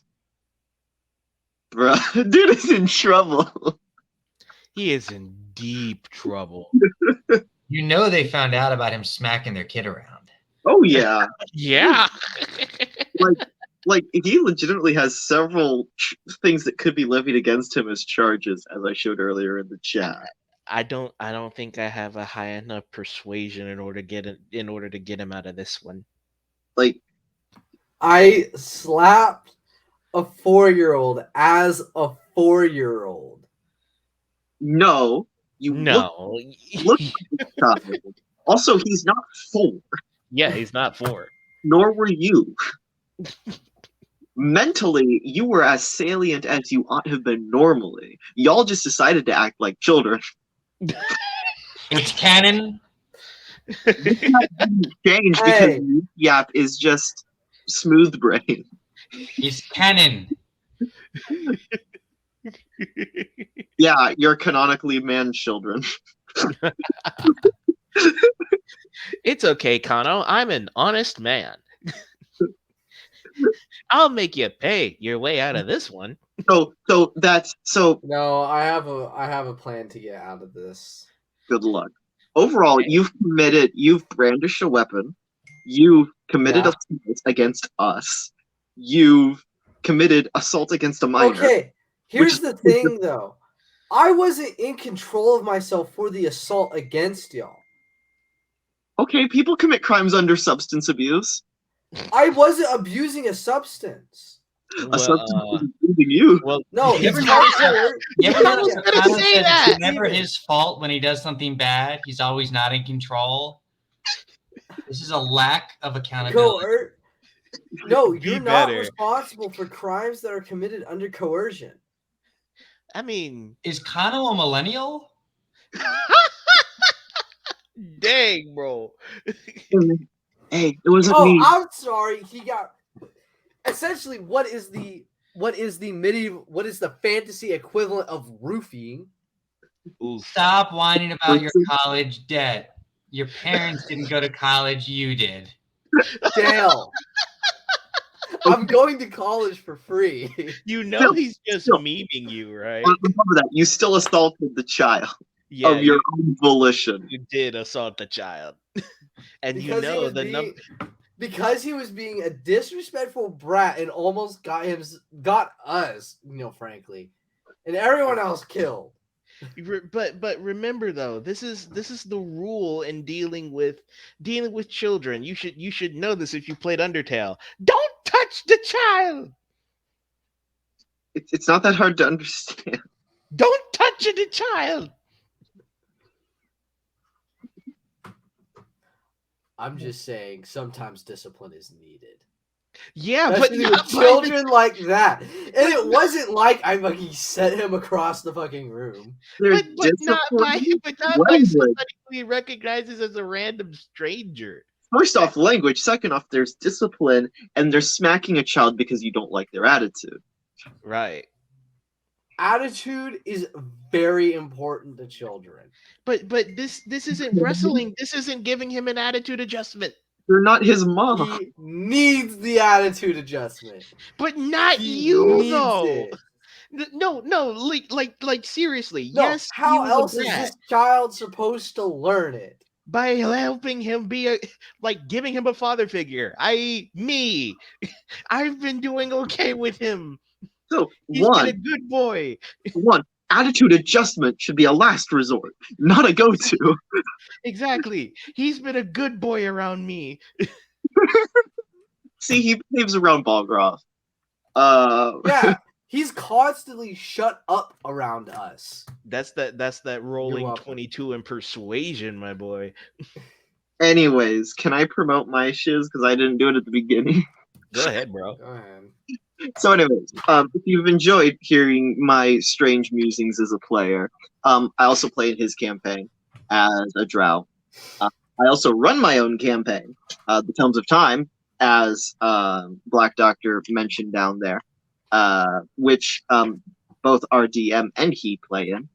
bruh, dude is in trouble. He is in deep trouble. You know they found out about him smacking their kid around. Oh yeah, Yeah. like he legitimately has several things that could be levied against him as charges, as I showed earlier in the chat. I don't think I have a high enough persuasion in order to get him out of this one. Like, I slapped a 4-year-old as a 4-year-old. no, you No. look at this child. Also, he's not 4, Yeah, he's not 4. nor were you. Mentally, you were as salient as you ought to have been normally. Y'all just decided to act like children. It's canon. Change because Yap is just smooth brain. It's canon. Yeah, you're canonically man children. It's okay, Kano. I'm an honest man. I'll make you pay your way out of this one. So No, I have a plan to get out of this. good luck. Overall, you've brandished a weapon, you've committed assault against us, you've committed assault against a minor. Okay, here's the thing though. I wasn't in control of myself for the assault against y'all. Okay, people commit crimes under substance abuse. I wasn't abusing a substance. A substance was abusing you. Well, No, You ever it's notice not You ever I was notice gonna Kano say says that. it's never his fault when he does something bad. He's always not in control. This is a lack of accountability. No, Be you're not better. responsible for crimes that are committed under coercion. I mean, Is Kano a millennial? dang, bro. Hey, it wasn't Oh, me. I'm sorry. He got essentially what is the fantasy equivalent of roofing? Oof. Stop whining about your college debt. Your parents didn't go to college, you did. Dale. I'm going to college for free. You know he's just memeing you, right? On top of that, you still assaulted the child Yeah, of your own volition. you did assault the child. And Because you know the number. because he was being a disrespectful brat and almost got us, frankly, and everyone else killed. But remember though, this is the rule in dealing with children. You should know this if you played Undertale. Don't touch the child. It's not that hard to understand. Don't touch the child. I'm just saying, sometimes discipline is needed. Yeah, Especially with children like that. And it wasn't like I fucking set him across the fucking room. but not by somebody who he recognizes as a random stranger. First off, language. Second off, there's discipline, and there's smacking a child because you don't like their attitude. Right. Attitude is very important to children. But this isn't wrestling. This isn't giving him an attitude adjustment. You're not his mom. He needs the attitude adjustment. But not He you needs though. it. No, like seriously. No, yes. how he was a else is brat. this child supposed to learn it? By helping him be giving him a father figure, i.e. me. I've been doing okay with him. So He's been a good boy. Attitude adjustment should be a last resort, not a go-to. Exactly. He's been a good boy around me. See, he behaves around Balgroth. Yeah, he's constantly shut up around us. That's that rolling 22 in persuasion, my boy. Anyways, can I promote my shiz because I didn't do it at the beginning? Go ahead, bro. Go ahead. So anyways, if you've enjoyed hearing my strange musings as a player, I also play in his campaign as a drow. I also run my own campaign, The Tomes of Time, as Black Doctor mentioned down there. which both our DM and he play in.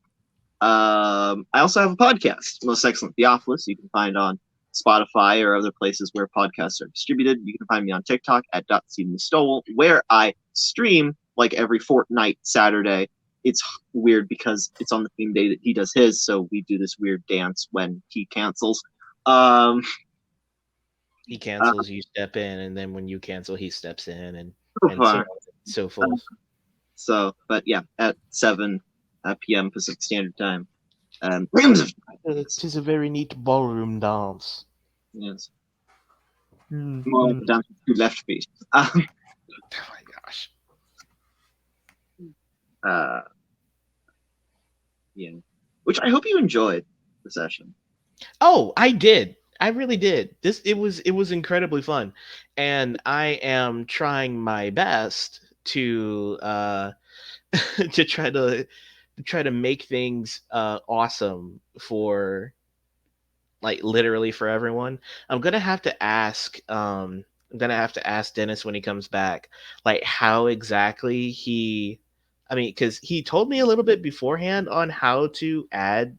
I also have a podcast, Most Excellent Theophilus. You can find on Spotify or other places where podcasts are distributed. You can find me on TikTok at .stephenstowell, where I stream like every fortnight Saturday. It's weird because it's on the same day that he does his, so we do this weird dance when he cancels. He cancels, you step in, and then when you cancel, he steps in, and so forth. So, but yeah, at 7 p.m. Pacific Standard Time. It is a very neat ballroom dance. Yes. Mm-hmm. More like a dance with 2 left feet. Oh my gosh. Yeah. Which I hope you enjoyed the session. Oh, I did. I really did. It was incredibly fun, and I am trying my best to to try to make things awesome for like literally for everyone. I'm gonna have to ask Dennis when he comes back, like how exactly because he told me a little bit beforehand on how to add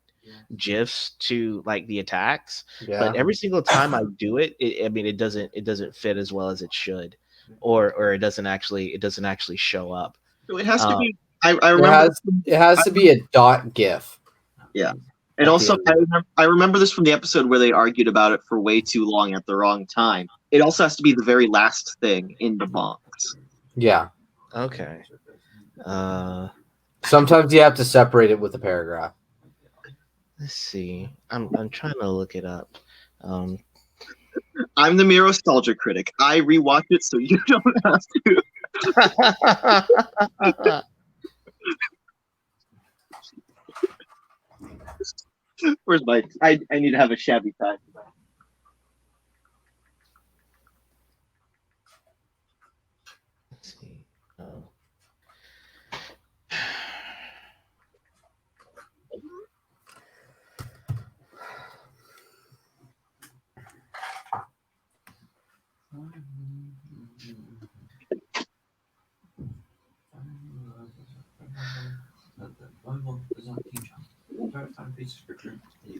gifs to like the attacks, but every single time I do it, it doesn't fit as well as it should, or it doesn't actually show up. So it has to be. I remember it has to be a dot GIF. Yeah. And also, I remember this from the episode where they argued about it for way too long at the wrong time. It also has to be the very last thing in the box. Yeah. Okay. Sometimes you have to separate it with a paragraph. Let's see. I'm trying to look it up. I'm the Miro nostalgia critic. I rewatch it so you don't have to. Where's my? I need to have a shabby time. Let's see.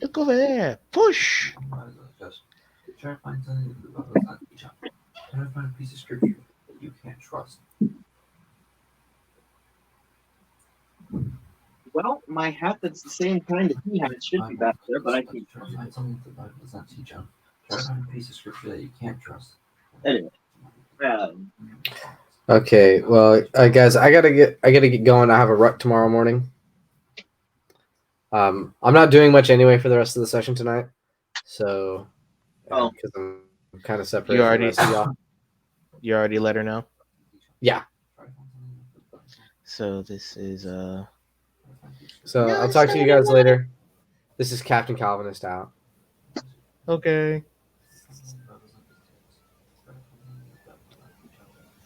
Look over there. Push. Try to find something that the Bible does not teach on. Try to find a piece of scripture that you can't trust. Well, my hat that's the same kind that he had should be back there, but I can't. Try to find something that the Bible does not teach on. Try to find a piece of scripture that you can't trust. Anyway. Okay, well, guys, I gotta get going. I have a rut tomorrow morning. I'm not doing much anyway for the rest of the session tonight, so because I'm kind of separated from the rest of y'all. You already let her know? Yeah. So this is So I'll talk to you guys later. This is Captain Calvinist out. Okay.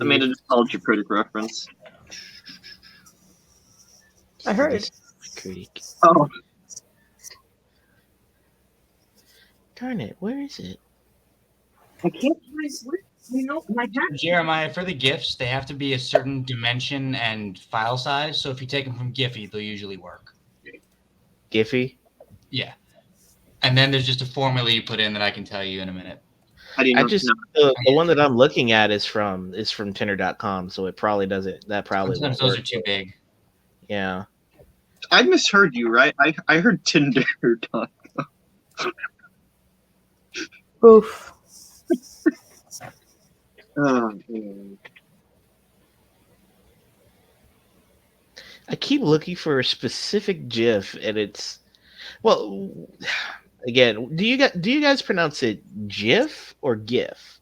I made a nostalgia critic reference. I heard. Critic. Oh. Darn it, where is it? I can't find my hat. Jeremiah, for the GIFs, they have to be a certain dimension and file size. So if you take them from Giphy, they'll usually work. Giphy? Yeah. And then there's just a formula you put in that I can tell you in a minute. The one that I'm looking at is from Tinder.com, so it probably doesn't. That probably sometimes those are too big. Yeah. I misheard you, right? I heard Tinder.com. Oof. Oh, man. I keep looking for a specific GIF, and it's again. Do you guys pronounce it GIF or GIF?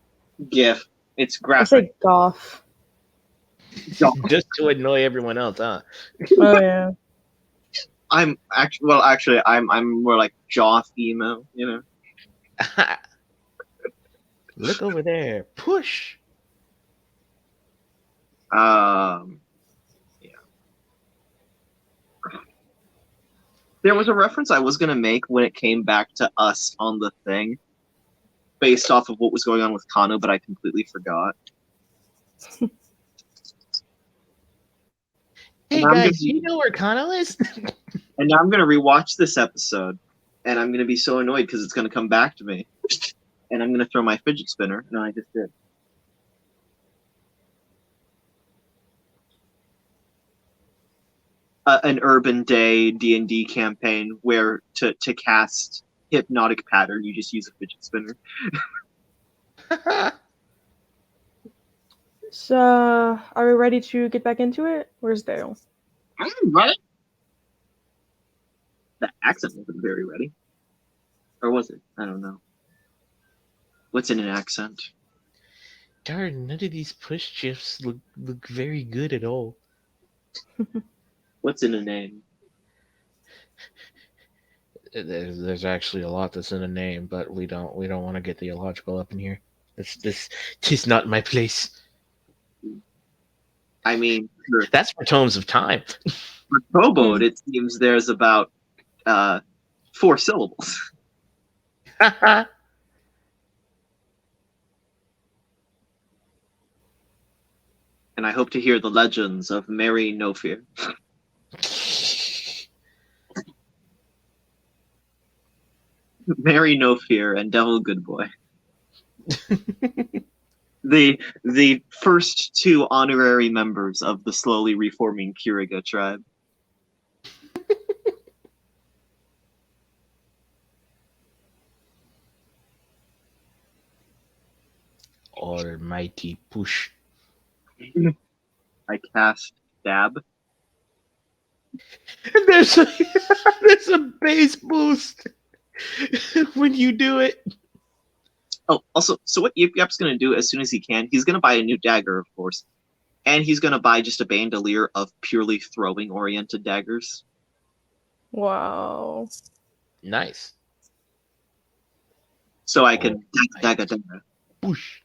GIF. It's I graphic. say goth. Just to annoy everyone else, huh? Oh yeah. I'm more like Joth emo, you know. Look over there. Push. Yeah. There was a reference I was gonna make when it came back to us on the thing, based off of what was going on with Kano, but I completely forgot. Hey guys, you know where Kano is? And now I'm gonna rewatch this episode, and I'm gonna be so annoyed because it's gonna come back to me, and I'm gonna throw my fidget spinner. No, I just did. An Urban Day D&D campaign where to cast Hypnotic Pattern, you just use a fidget spinner. So, are we ready to get back into it? Where's Dale? I'm ready. The accent wasn't very ready. Or was it? I don't know. What's in an accent? Darn, none of these push shifts look very good at all. What's in a name? There's actually a lot that's in a name, but we don't want to get theological up in here. Tis not my place. I mean, that's for Tomes of Time. For Kobold, it seems there's about 4 syllables. And I hope to hear the legends of Mary No Fear. Mary No Fear and Devil Good Boy. The first 2 honorary members of the slowly reforming Kiriga tribe. Almighty push. I cast Dab. There's a base boost when you do it. Oh, also, so what Yip Yap's going to do as soon as he can, he's going to buy a new dagger, of course. And he's going to buy just a bandolier of purely throwing-oriented daggers. Wow. Nice. So I can dagger. Push.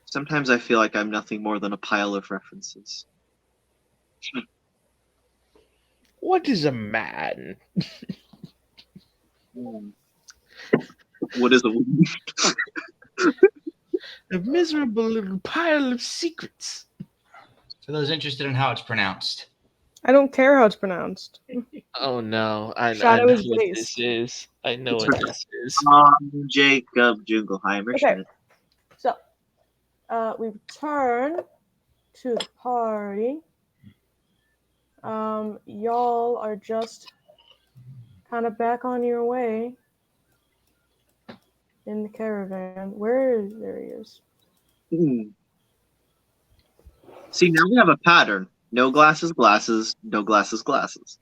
Sometimes I feel like I'm nothing more than a pile of references. What is a man? What is a woman? A miserable little pile of secrets. For those interested in how it's pronounced. I don't care how it's pronounced. Oh no, I Shadow know is what base. this is. I know what this is. Jacob Jingleheimer. Okay. So, we return to the party. Y'all are just kind of back on your way in the caravan. There he is. See, now we have a pattern. No glasses, glasses. No glasses, glasses.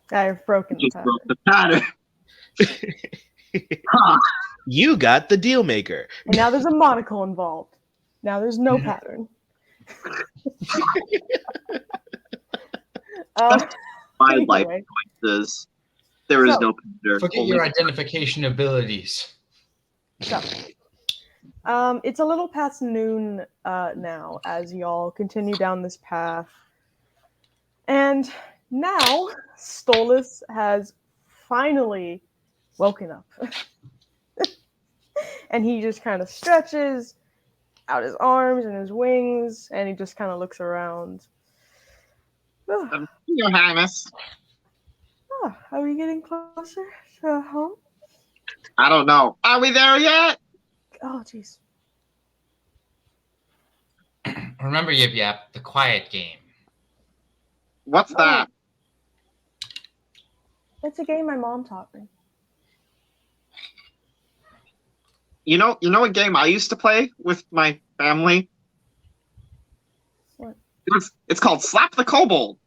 I've broken the Just pattern. broke the pattern. Huh. You got the deal maker. And now there's a monocle involved. Now there's no pattern. My life choices. There is no pattern. Forget your identification abilities. So, it's a little past noon now as y'all continue down this path. And now Stolas has finally woken up. And he just kind of stretches out his arms and his wings, and he just kind of looks around. Your Highness. Oh, are we getting closer to home? I don't know. Are we there yet? Oh, jeez. Remember, Yip Yap, the quiet game. What's that? It's a game my mom taught me. You know a game I used to play with my family? What? It's called Slap the Kobold.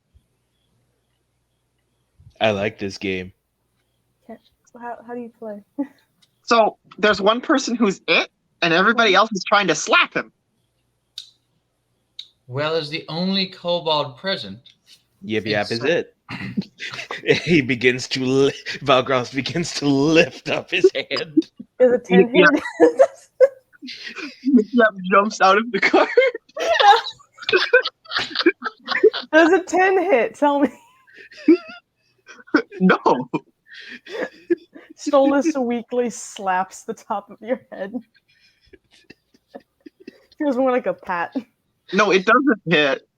I like this game. How do you play? So there's one person who's it, and everybody else is trying to slap him. Well, as the only kobold present. Yip Yap is it. He begins to Valgroth begins to lift up his hand. Is it 10 hit? Yep, jumps out of the car. Does a 10 hit? Tell me. No. Stolus weakly slaps the top of your head. Feels more like a pat. No, it doesn't hit.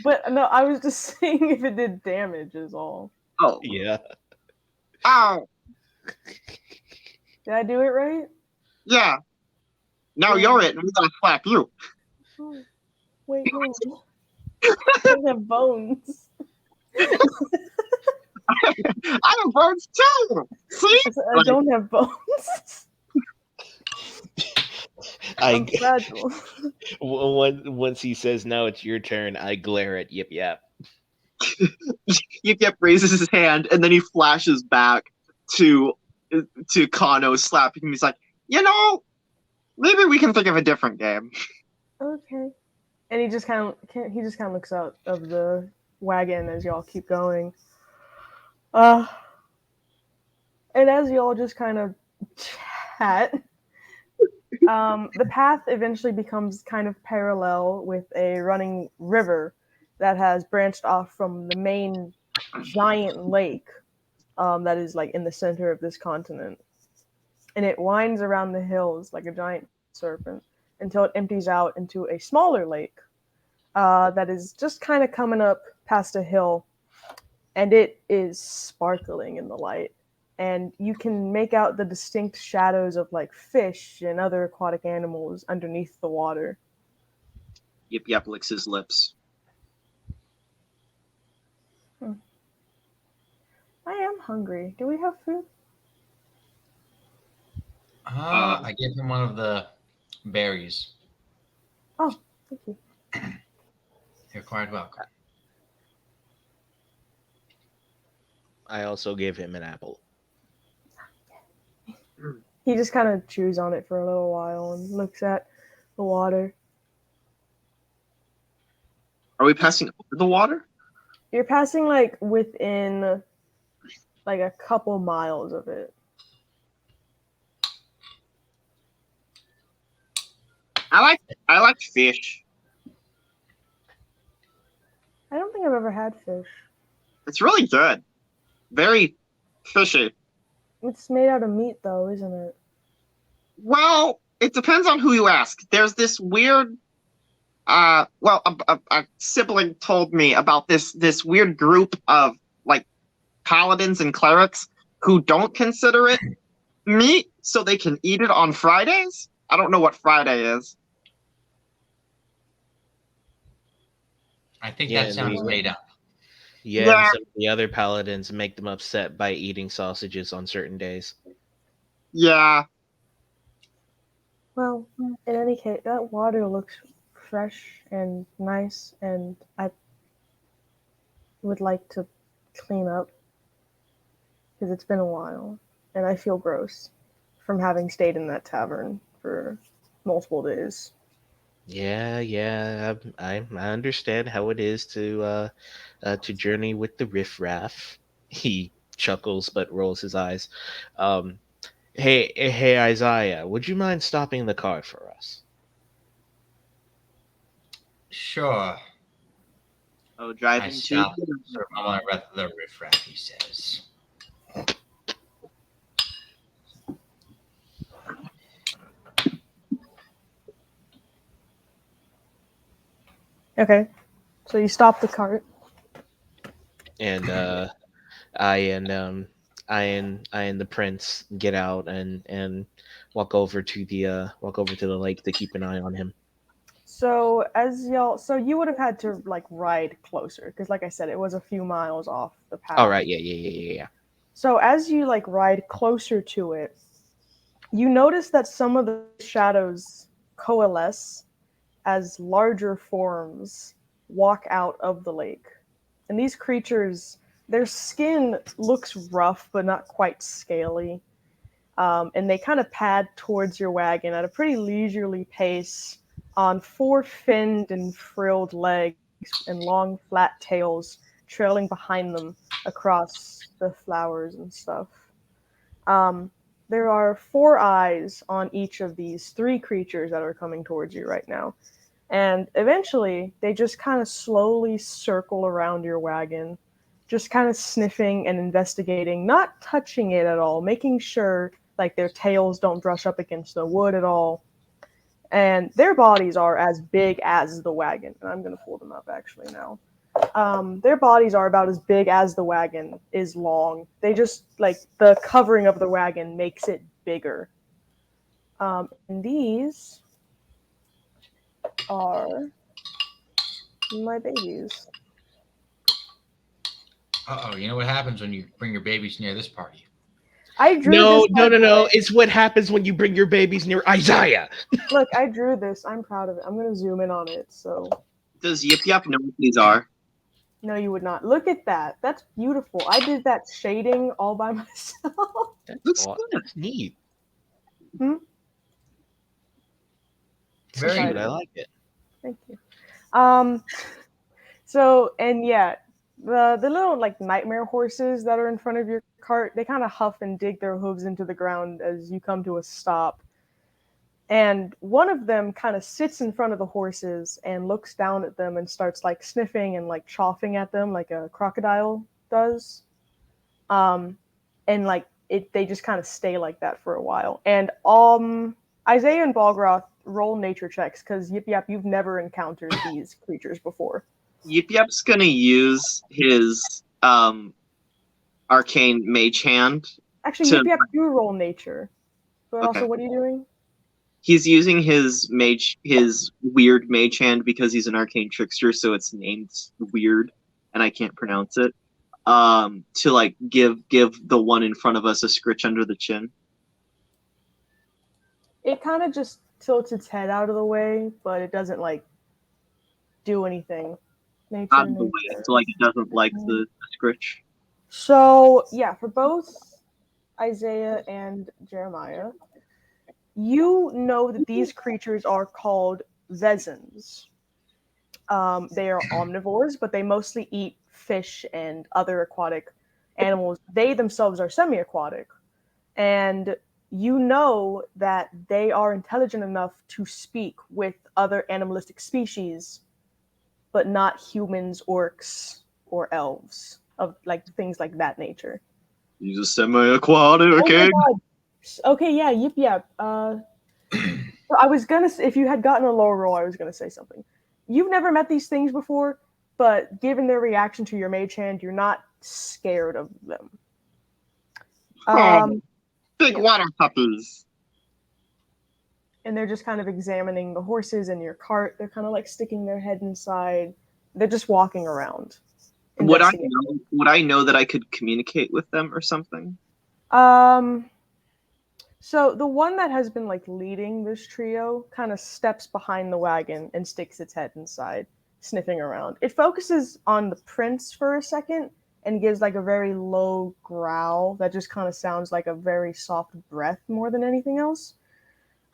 But no, I was just saying if it did damage is all. Oh. Yeah. Ow. Did I do it right? Yeah. Now Yeah. you're it, and we gotta slap you. Oh, wait, no. I have bones. I have bones too. See? I don't have bones. I'm fragile. Once he says now it's your turn, I glare at Yip Yap. Yip Yip raises his hand, and then he flashes back to Kano, slapping him. He's like, maybe we can think of a different game. Okay. And he just kind of looks out of the wagon as y'all keep going. And as y'all just kind of chat, the path eventually becomes kind of parallel with a running river that has branched off from the main giant lake that is like in the center of this continent. And it winds around the hills like a giant serpent until it empties out into a smaller lake that is just kind of coming up past a hill, and it is sparkling in the light. And you can make out the distinct shadows of like fish and other aquatic animals underneath the water. Yip Yap licks his lips. I am hungry. Do we have food? I gave him one of the berries. Oh, thank you. You're quite welcome. I also gave him an apple. He just kind of chews on it for a little while and looks at the water. Are we passing over the water? You're passing like within like a couple miles of it. I like fish. I don't think I've ever had fish. It's really good. Very fishy. It's made out of meat though, isn't it? Well, it depends on who you ask. There's this weird a sibling told me about this weird group of like paladins and clerics who don't consider it meat, so they can eat it on Fridays. I don't know what Friday is. I think that sounds made up. Yeah, and some of the other paladins make them upset by eating sausages on certain days. Yeah. Well, in any case, that water looks fresh and nice, and I would like to clean up because it's been a while, and I feel gross from having stayed in that tavern for multiple days. Yeah, I understand how it is to journey with the riffraff. He chuckles but rolls his eyes. Hey, Isaiah, would you mind stopping the car for us? Sure. Oh, driving I to stop. I'm on the riffraff, he says. Okay, so you stop the cart. And I and the prince get out and walk over to the lake to keep an eye on him. So you would have had to like ride closer because, like I said, it was a few miles off the path. All right, yeah. So as you like ride closer to it, you notice that some of the shadows coalesce as larger forms walk out of the lake. And these creatures, their skin looks rough but not quite scaly. And they kind of pad towards your wagon at a pretty leisurely pace on four finned and frilled legs and long flat tails trailing behind them across the flowers and stuff. There are 4 eyes on each of these 3 creatures that are coming towards you right now. And eventually, they just kind of slowly circle around your wagon, just kind of sniffing and investigating, not touching it at all, making sure like their tails don't brush up against the wood at all. And their bodies are as big as the wagon. And I'm going to pull them up actually now. Their bodies are about as big as the wagon is long. They just, like, the covering of the wagon makes it bigger. And these are my babies. Uh-oh, you know what happens when you bring your babies near this party? I drew No, this. no. It's what happens when you bring your babies near Isaiah. Look, I drew this. I'm proud of it. I'm going to zoom in on it. So. Does Yip Yap know what these are? No, you would not. Look at that. That's beautiful. I did that shading all by myself. Looks That's good. neat. Very Cute. good. I like it. Thank you. So, and yeah, the little like nightmare horses that are in front of your cart, they kind of huff and dig their hooves into the ground as you come to a stop. And one of them kind of sits in front of the horses and looks down at them and starts like sniffing and like choughing at them like a crocodile does. And like they just kind of stay like that for a while. And Isaiah and Balgroth roll nature checks because Yip Yap, you've never encountered these creatures before. Yip Yap's gonna use his arcane mage hand. Actually, Yip Yap, you roll nature. But Okay. also, what are you doing? He's using his weird mage hand because he's an arcane trickster, so it's named weird, and I can't pronounce it. To like give the one in front of us a scritch under the chin. It kind of just tilts its head out of the way, but it doesn't like do anything. Nature, Out of the way, so like it doesn't like the scritch. So yeah, for both Isaiah and Jeremiah, you know that these creatures are called Vezins. They are omnivores, but they mostly eat fish and other aquatic animals. They themselves are semi-aquatic. And you know that they are intelligent enough to speak with other animalistic species, but not humans, orcs, or elves, of like things like that nature. He's a semi-aquatic, okay? Oh okay, yeah, Yip Yap. I was gonna say, if you had gotten a lower roll, I was gonna say something. You've never met these things before, but given their reaction to your mage hand, you're not scared of them. Big water puppies. And they're just kind of examining the horses in your cart. They're kind of like sticking their head inside. They're just walking around. Would I know that I could communicate with them or something? So the one that has been like leading this trio kind of steps behind the wagon and sticks its head inside, sniffing around. It focuses on the prince for a second and gives like a very low growl that just kind of sounds like a very soft breath more than anything else.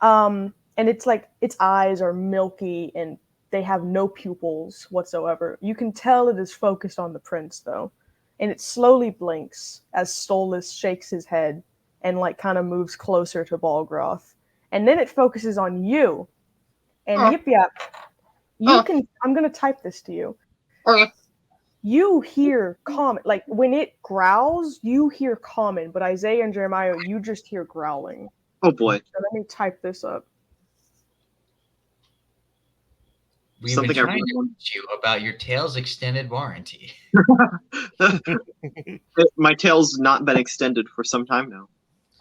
And it's like its eyes are milky and they have no pupils whatsoever. You can tell it is focused on the prince though. And it slowly blinks as Stolas shakes his head and like kind of moves closer to Balgroth. And then it focuses on you. And Yip Yap, I'm gonna type this to you. You hear common, like when it growls, you hear common, but Isaiah and Jeremiah, you just hear growling. Oh boy. So let me type this up. We've been trying to teach you about your tail's extended warranty. My tail's not been extended for some time now.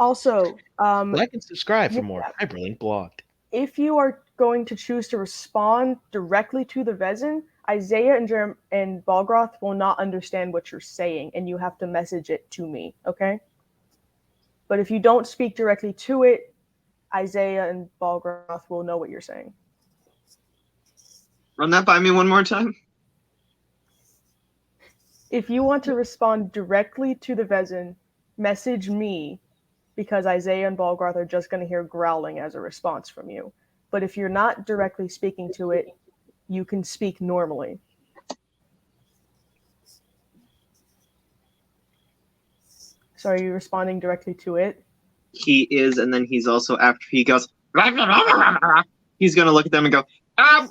Also, like and subscribe for more Hyperlink blogged. If you are going to choose to respond directly to the Vezin, Isaiah and Balgroth will not understand what you're saying, and you have to message it to me, okay? But if you don't speak directly to it, Isaiah and Balgroth will know what you're saying. Run that by me one more time. If you want to respond directly to the Vezin, message me, because Isaiah and Balgroth are just going to hear growling as a response from you. But if you're not directly speaking to it, you can speak normally. So are you responding directly to it? He is, and then he's also, after he goes, he's going to look at them and go,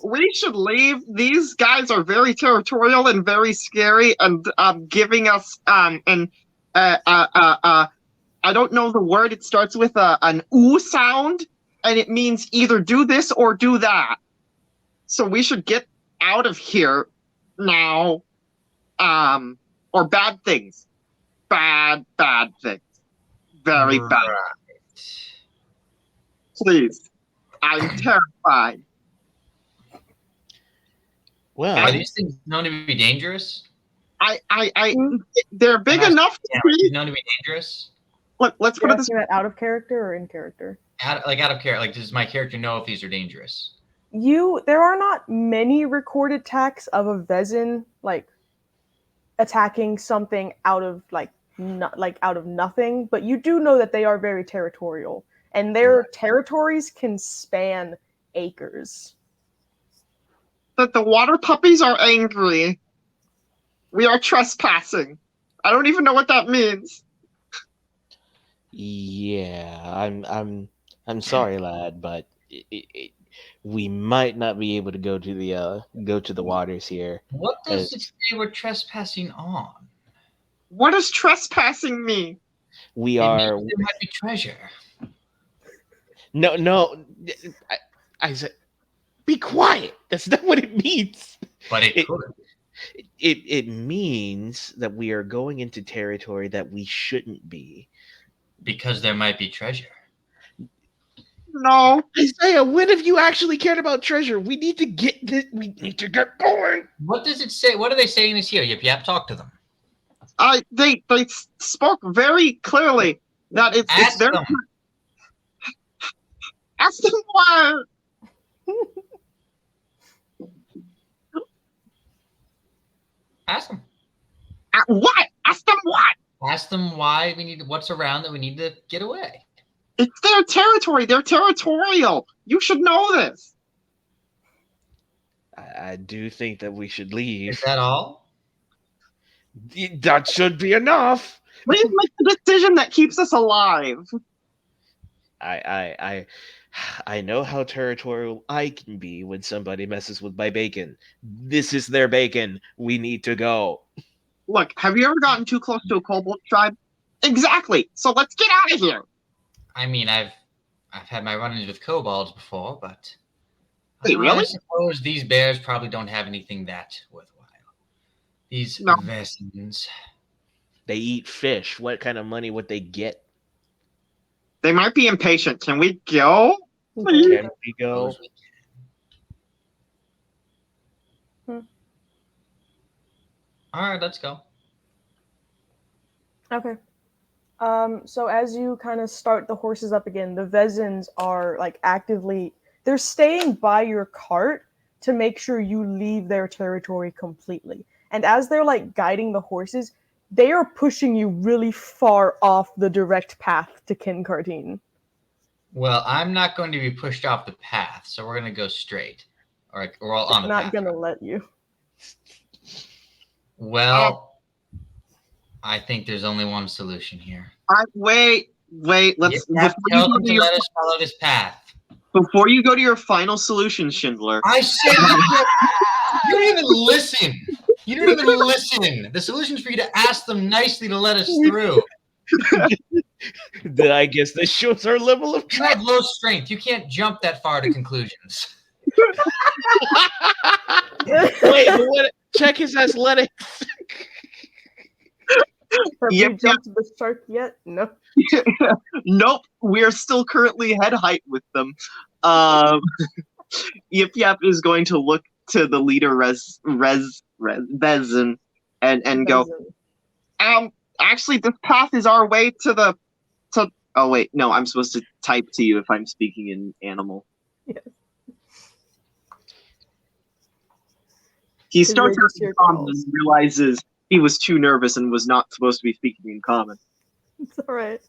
We should leave. These guys are very territorial and very scary, and giving us I don't know the word. It starts with an ooh sound, and it means either do this or do that. So we should get out of here now. Or bad things. Bad things. Very bad. Please. I'm terrified. Well, Are these things known to be dangerous? They're big enough to be known to be dangerous. Look, let's put You're it this asking that out of character or in character? Out of character. Like, does my character know if these are dangerous? There are not many recorded attacks of a Vezin like attacking something out of out of nothing, but you do know that they are very territorial, and their territories can span acres. That the water puppies are angry. We are trespassing. I don't even know what that means. yeah, I'm sorry, lad, but we might not be able to go to the waters here. What does it say we're trespassing on? What does trespassing mean? We It are. means there might be treasure. No. I said, be quiet. That's not what it means. But it could. It means that we are going into territory that we shouldn't be. Because there might be treasure. No. Isaiah, when have you actually cared about treasure? We need to get going. What does it say? What are they saying is here? Yip Yap, talk to them. They spoke very clearly that it's their. Them. Ask them why. Ask them. What? Ask them what? Ask them why what's around that we need to get away. It's their territory. They're territorial. You should know this. I do think that we should leave. Is that all? That should be enough. Please make the decision that keeps us alive. I know how territorial I can be when somebody messes with my bacon. This is their bacon. We need to go. Look, have you ever gotten too close to a kobold tribe? Exactly. So let's get out of here. I mean, I've had my run-ins with kobolds before, but Wait, really? I suppose these bears probably don't have anything that worthwhile. These Vesins. They eat fish. What kind of money would they get? They might be impatient. Can we go? Please? Can we go? All right, let's go. Okay. So as you kind of start the horses up again, the Vezins are like they're staying by your cart to make sure you leave their territory completely. And as they're like guiding the horses, they are pushing you really far off the direct path to Kincartine. Well, I'm not going to be pushed off the path, so we're going to go straight. All right, we're all on the path. I'm not going to let you. Well, I think there's only one solution here. Wait. Let's tell them to let us follow this path. Before you go to your final solution, Schindler. I said you don't even listen. You don't even listen. The solution is for you to ask them nicely to let us through. I guess this shows our level of You have low strength. You can't jump that far to conclusions. Wait, check his athletics. Have you jumped the shark yet? No. Nope. We're still currently head height with them. Yip Yap is going to look to the leader Vezin and go, actually this path is our way to oh wait, no, I'm supposed to type to you if I'm speaking in animal. Yes. He starts asking common and realizes he was too nervous and was not supposed to be speaking in common. It's alright.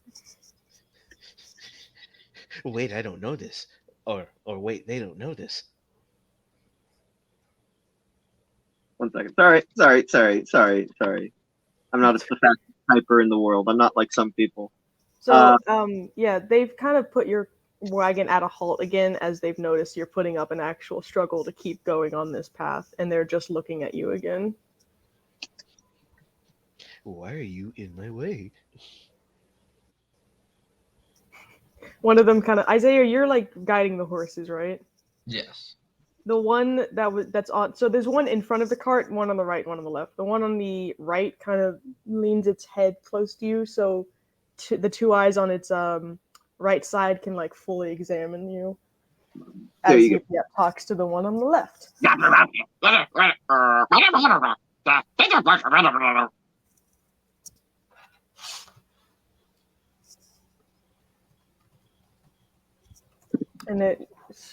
Wait, I don't know this. Or wait, they don't know this. 1 second. Sorry. I'm not the fastest typer in the world. I'm not like some people. So, yeah, they've kind of put your wagon at a halt again as they've noticed you're putting up an actual struggle to keep going on this path, and they're just looking at you again. Why are you in my way? One of them kind of Isaiah, you're like guiding the horses, right? Yes. The one that's on, so there's one in front of the cart, one on the right, one on the left. The one on the right kind of leans its head close to you, so the two eyes on its right side can like fully examine you. There As you Yip talks to the one on the left. And it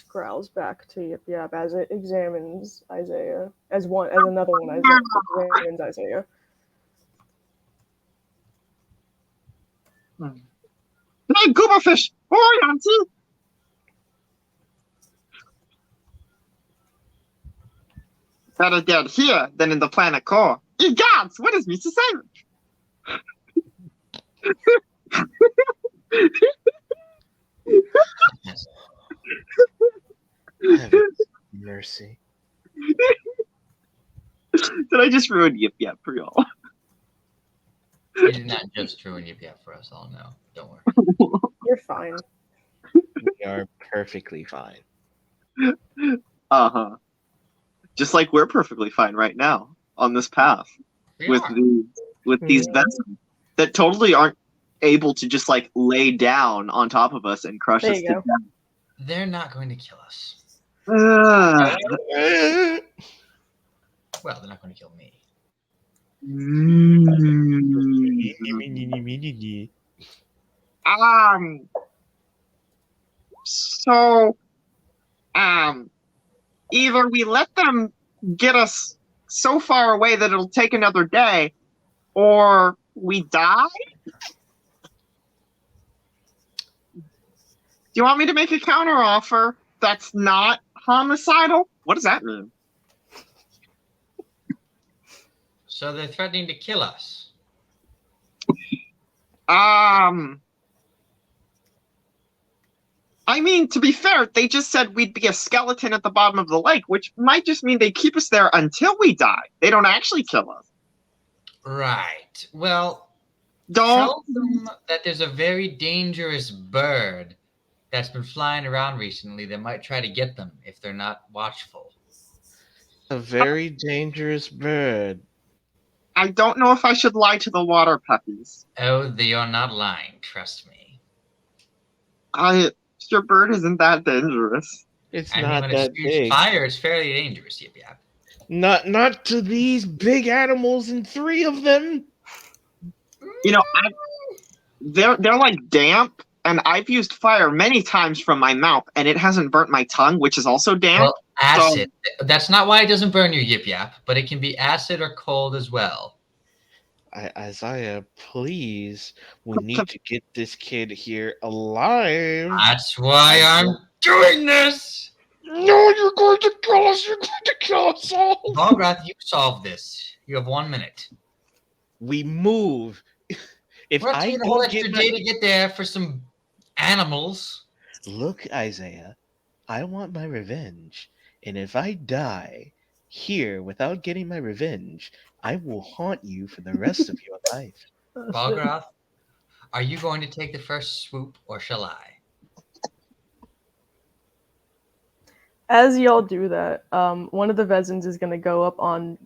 growls back to Yip Yap as it examines Isaiah. As another one examines Isaiah. Hey, Gooberfish! Oh, Yancy! Better dead here than in the planet core. Egods! What is Mr. Have mercy. Did I just ruin Yip Yap for y'all? You did not just ruin Yip Yap for us all. No, don't worry. You're fine. We are perfectly fine. Uh-huh. Just like we're perfectly fine right now on this path with these vets that totally aren't able to just like lay down on top of us and crush us to death. They're not going to kill us. Ah. Well, they're not going to kill me. So, either we let them get us so far away that it'll take another day, or we die? Do you want me to make a counteroffer that's not homicidal? What does that mean? So they're threatening to kill us. I mean, to be fair, they just said we'd be a skeleton at the bottom of the lake, which might just mean they keep us there until we die. They don't actually kill us. Right. Well, Don't. tell them that there's a very dangerous bird that's been flying around recently that might try to get them if they're not watchful. A very dangerous bird. I don't know if I should lie to the water puppies. Oh, they are not lying. Trust me. Your bird isn't that dangerous. It's I not mean, when that it spews big. fire, it's fairly dangerous. Yip Yap. Not to these big animals and 3 of them. You know, they're like damp, and I've used fire many times from my mouth, and it hasn't burnt my tongue, which is also damp. Well, acid. That's not why it doesn't burn your Yip Yap, but it can be acid or cold as well. Isaiah, please. We need to get this kid here alive. That's why I'm doing this. No, you're going to kill us. You're going to kill us all. Balgrath, you solve this. You have 1 minute. We move. If We're I taking the whole don't extra get day to get there for some animals. Look, Isaiah, I want my revenge. And if I die here without getting my revenge, I will haunt you for the rest of your life. Balgrath, are you going to take the first swoop or shall I? As y'all do that, one of the Vezins is going to go up on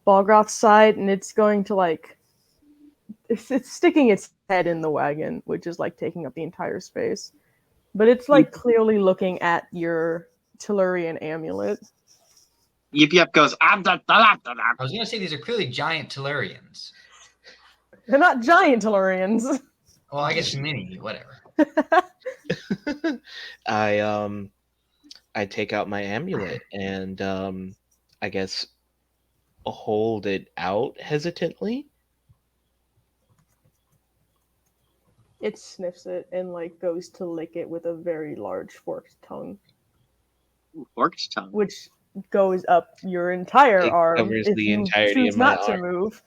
Balgroth's side, and it's going to like it's sticking its head in the wagon, which is like taking up the entire space. But it's like clearly looking at your Tellurian amulet. Yip Yap goes, I was going to say these are clearly giant Tellurians. They're not giant Tellurians. Well, I guess mini, whatever. I take out my amulet and I guess hold it out hesitantly. It sniffs it and like goes to lick it with a very large forked tongue. Forked tongue. Which goes up your entire It arm covers if the you entirety choose of my not to arm. move.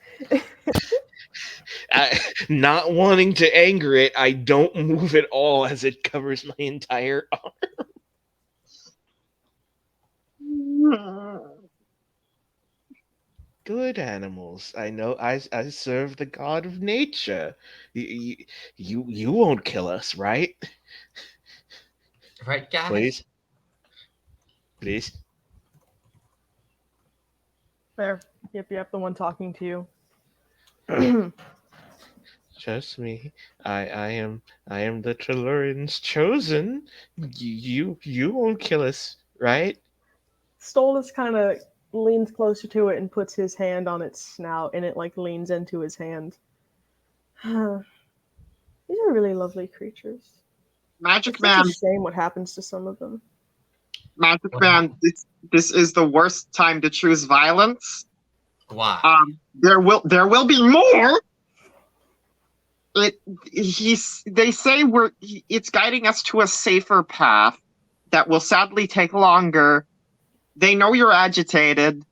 Not wanting to anger it, I don't move at all as it covers my entire arm. Good animals. I know I serve the god of nature. You won't kill us, right? Right, guys? Please. Please. There. Yep, the one talking to you. Trust me. I am the Tellurian's chosen. You won't kill us, right? Stolus kind of leans closer to it and puts his hand on its snout, and it like leans into his hand. These are really lovely creatures. Magic It's Man, such a shame what happens to some of them. Magic Man, this is the worst time to choose violence. Why? There will be more. They say it's guiding us to a safer path that will sadly take longer. They know you're agitated.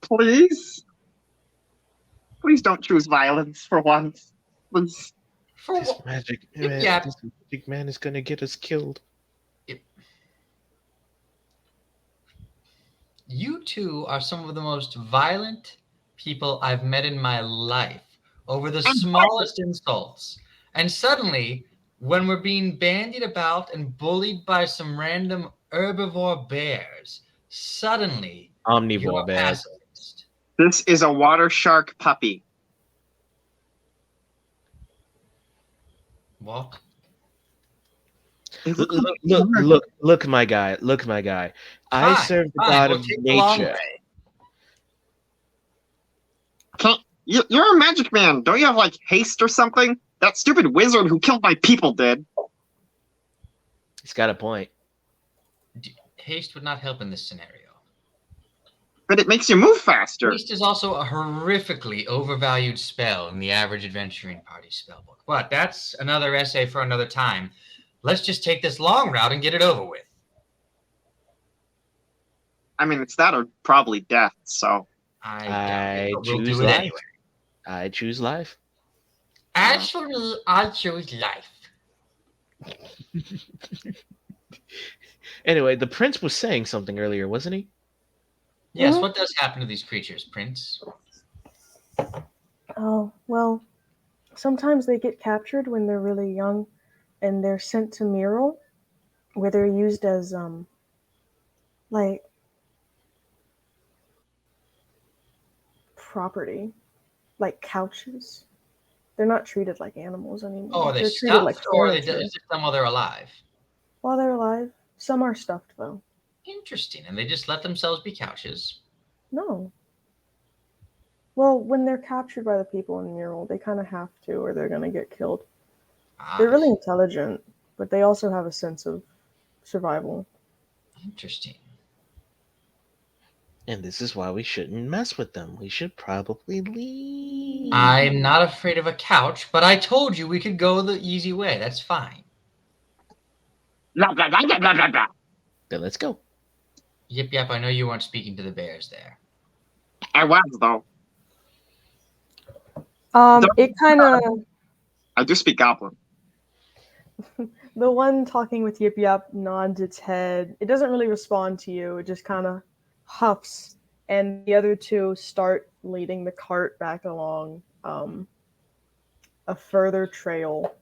Please don't choose violence for once. Please. This magic man is gonna get us killed. You two are some of the most violent people I've met in my life over the smallest insults. And suddenly, when we're being bandied about and bullied by some random herbivore bears, suddenly Omnivore you're bears. pacifist. This is a water shark puppy. What? Look, my guy. Look, my guy. I serve the god We'll of take the long nature. way. You're a magic man. Don't you have like haste or something? That stupid wizard who killed my people did. He's got a point. Haste would not help in this scenario. But it makes you move faster. Haste is also a horrifically overvalued spell in the average adventuring party spellbook. But that's another essay for another time. Let's just take this long route and get it over with. I mean, it's that or probably death, so. I We'll choose do it life. anyway. I choose life. As for me, I choose life. Anyway, the prince was saying something earlier, wasn't he? Yes, what does happen to these creatures, Prince? Oh, well, sometimes they get captured when they're really young and they're sent to Miro, where they're used as, like, property. Like couches. They're not treated like animals anymore. Oh, are they They're stuffed, treated like or furniture. is it some while they're alive? While they're alive. Some are stuffed, though. Interesting. And they just let themselves be couches. No. Well, when they're captured by the people in Mural, they kind of have to, or they're going to get killed. They're really intelligent, but they also have a sense of survival. Interesting. And this is why we shouldn't mess with them. We should probably leave. I'm not afraid of a couch, but I told you we could go the easy way. That's fine. Blah, blah, blah, blah, blah, blah. Then let's go. Yep, I know you weren't speaking to the bears there. I was, though. It kind of... I do speak Goblin. The one talking with Yip Yap nods its head. It doesn't really respond to you. It just kind of huffs, and the other two start leading the cart back along a further trail.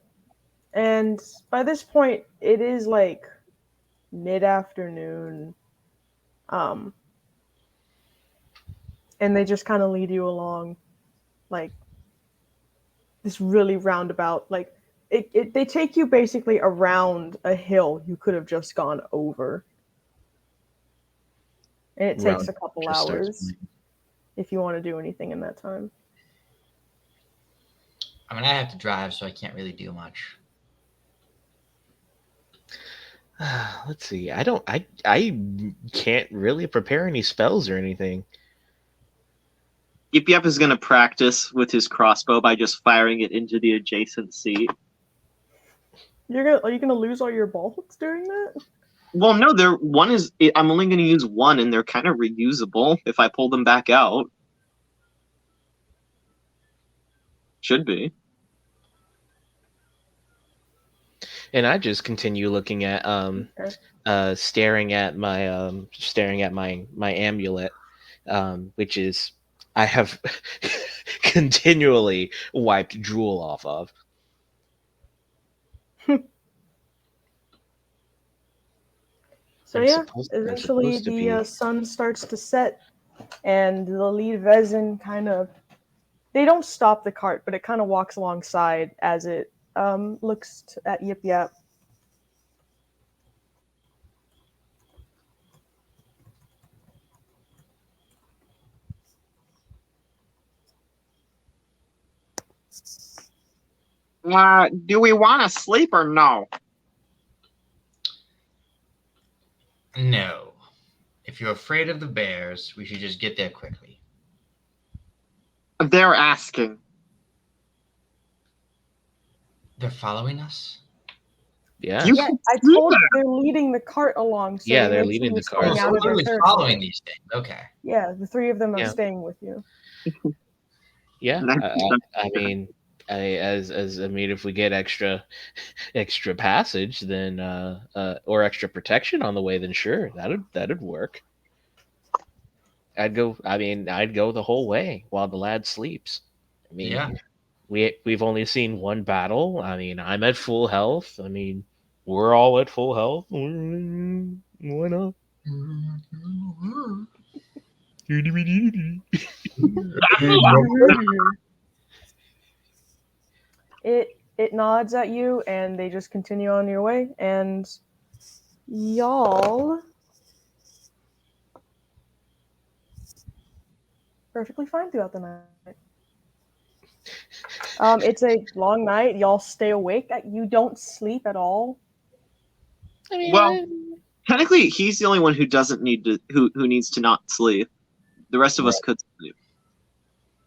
And by this point, it is like mid-afternoon. And they just kind of lead you along like this really roundabout, like they take you basically around a hill you could have just gone over. And it takes a couple hours if you want to do anything in that time. I mean, I have to drive, so I can't really do much. Let's see. I can't really prepare any spells or anything. Yip Yap is going to practice with his crossbow by just firing it into the adjacent seat. Are you gonna lose all your bolts doing that? Well, no, I'm only going to use one, and they're kind of reusable if I pull them back out. Should be. And I just continue looking at staring at my amulet, which is I have continually wiped drool off of. So eventually the sun starts to set, and the lead Vezin kind of, they don't stop the cart, but it kind of walks alongside as it looks at Yip Yap. Do we want to sleep or no? No. If you're afraid of the bears, we should just get there quickly. They're asking. They're following us? Yeah. Yeah, I told you they're leading the cart along. So yeah, they're leading the cart. Oh, so we're literally following these things. Okay. Yeah, the three of them are staying with you. Yeah, I mean, if we get extra passage, then or extra protection on the way, then sure, that'd work. I'd go the whole way while the lad sleeps. I mean, yeah. We've only seen one battle. I mean, I'm at full health. I mean, we're all at full health. Why not? It nods at you, and they just continue on your way, and y'all perfectly fine throughout the night. It's a long night. Y'all stay awake. You don't sleep at all. I mean, Well, technically, he's the only one who doesn't need to who needs to not sleep. The rest of us could sleep.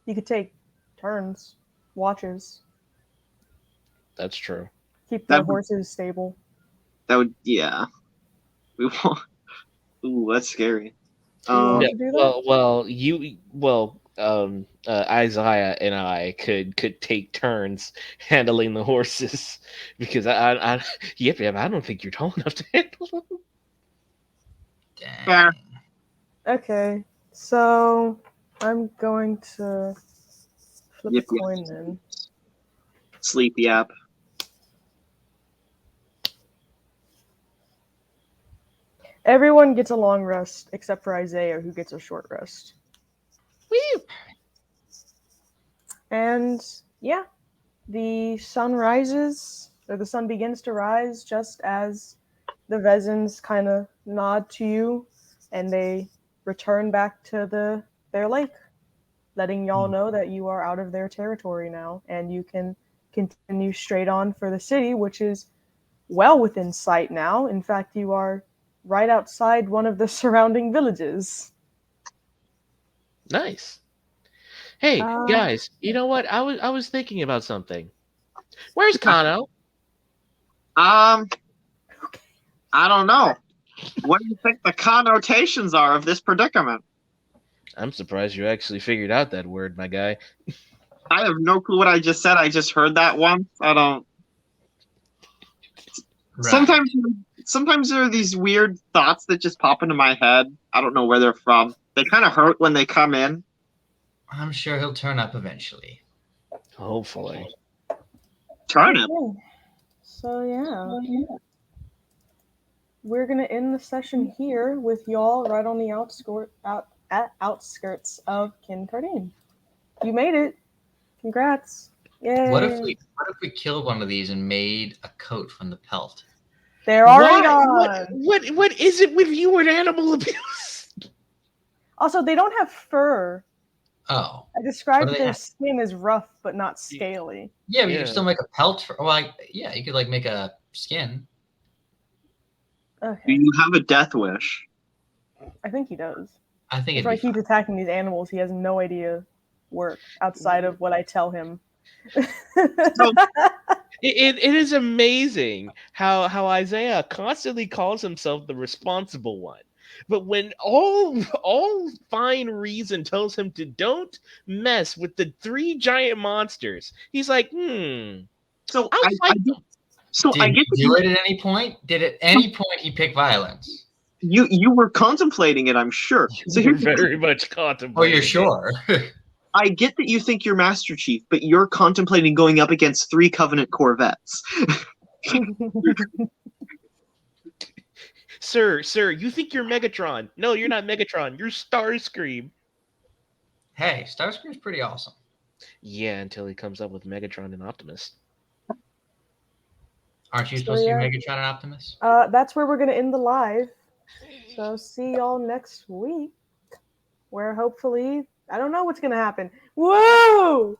You could take turns, watches. That's true. Keep the horses stable. That would, yeah. We won't. Ooh, that's scary. Isaiah and I could take turns handling the horses because I don't think you're tall enough to handle them. Fair. Okay, so I'm going to flip a coin then. Sleep Yap. Everyone gets a long rest except for Isaiah, who gets a short rest. Woo! And yeah, the sun rises, or the sun begins to rise just as the Vezins kind of nod to you, and they return back to their lake, letting y'all know that you are out of their territory now, and you can continue straight on for the city, which is well within sight now. In fact, you are right outside one of the surrounding villages. Nice. Hey, guys, you know what? I was thinking about something. Where's Kano? I don't know. What do you think the connotations are of this predicament? I'm surprised you actually figured out that word, my guy. I have no clue what I just said. I just heard that once. I don't. Right. Sometimes there are these weird thoughts that just pop into my head. I don't know where they're from. They kind of hurt when they come in. I'm sure he'll turn up eventually. Hopefully. Turnip. So yeah. We're gonna end the session here with y'all right on the outskirts of Kincardine. You made it. Congrats. Yay. What if we killed one of these and made a coat from the pelt? They're already gone. What is it with you and animal abuse? Also, they don't have fur. Oh. I described their skin as rough but not scaly. Yeah, but you can still make a pelt for. Well, yeah, you could make a skin. Okay. Do you have a death wish? I think he does. I think that's why he keeps attacking these animals. He has no idea work outside of what I tell him. It is amazing how Isaiah constantly calls himself the responsible one. But when all fine reason tells him to don't mess with the 3 giant monsters, he's like, So I'll fight them. So Did I get he do it at any point? Did at any point he pick violence? you were contemplating it, I'm sure. So You're here's very much contemplating. Oh, you're sure? I get that you think you're Master Chief, but you're contemplating going up against 3 Covenant Corvettes. Sir, you think you're Megatron. No, you're not Megatron. You're Starscream. Hey, Starscream's pretty awesome. Yeah, until he comes up with Megatron and Optimus. Aren't you supposed to be Megatron and Optimus? That's where we're going to end the live. So see y'all next week, where hopefully, I don't know what's going to happen. Whoa!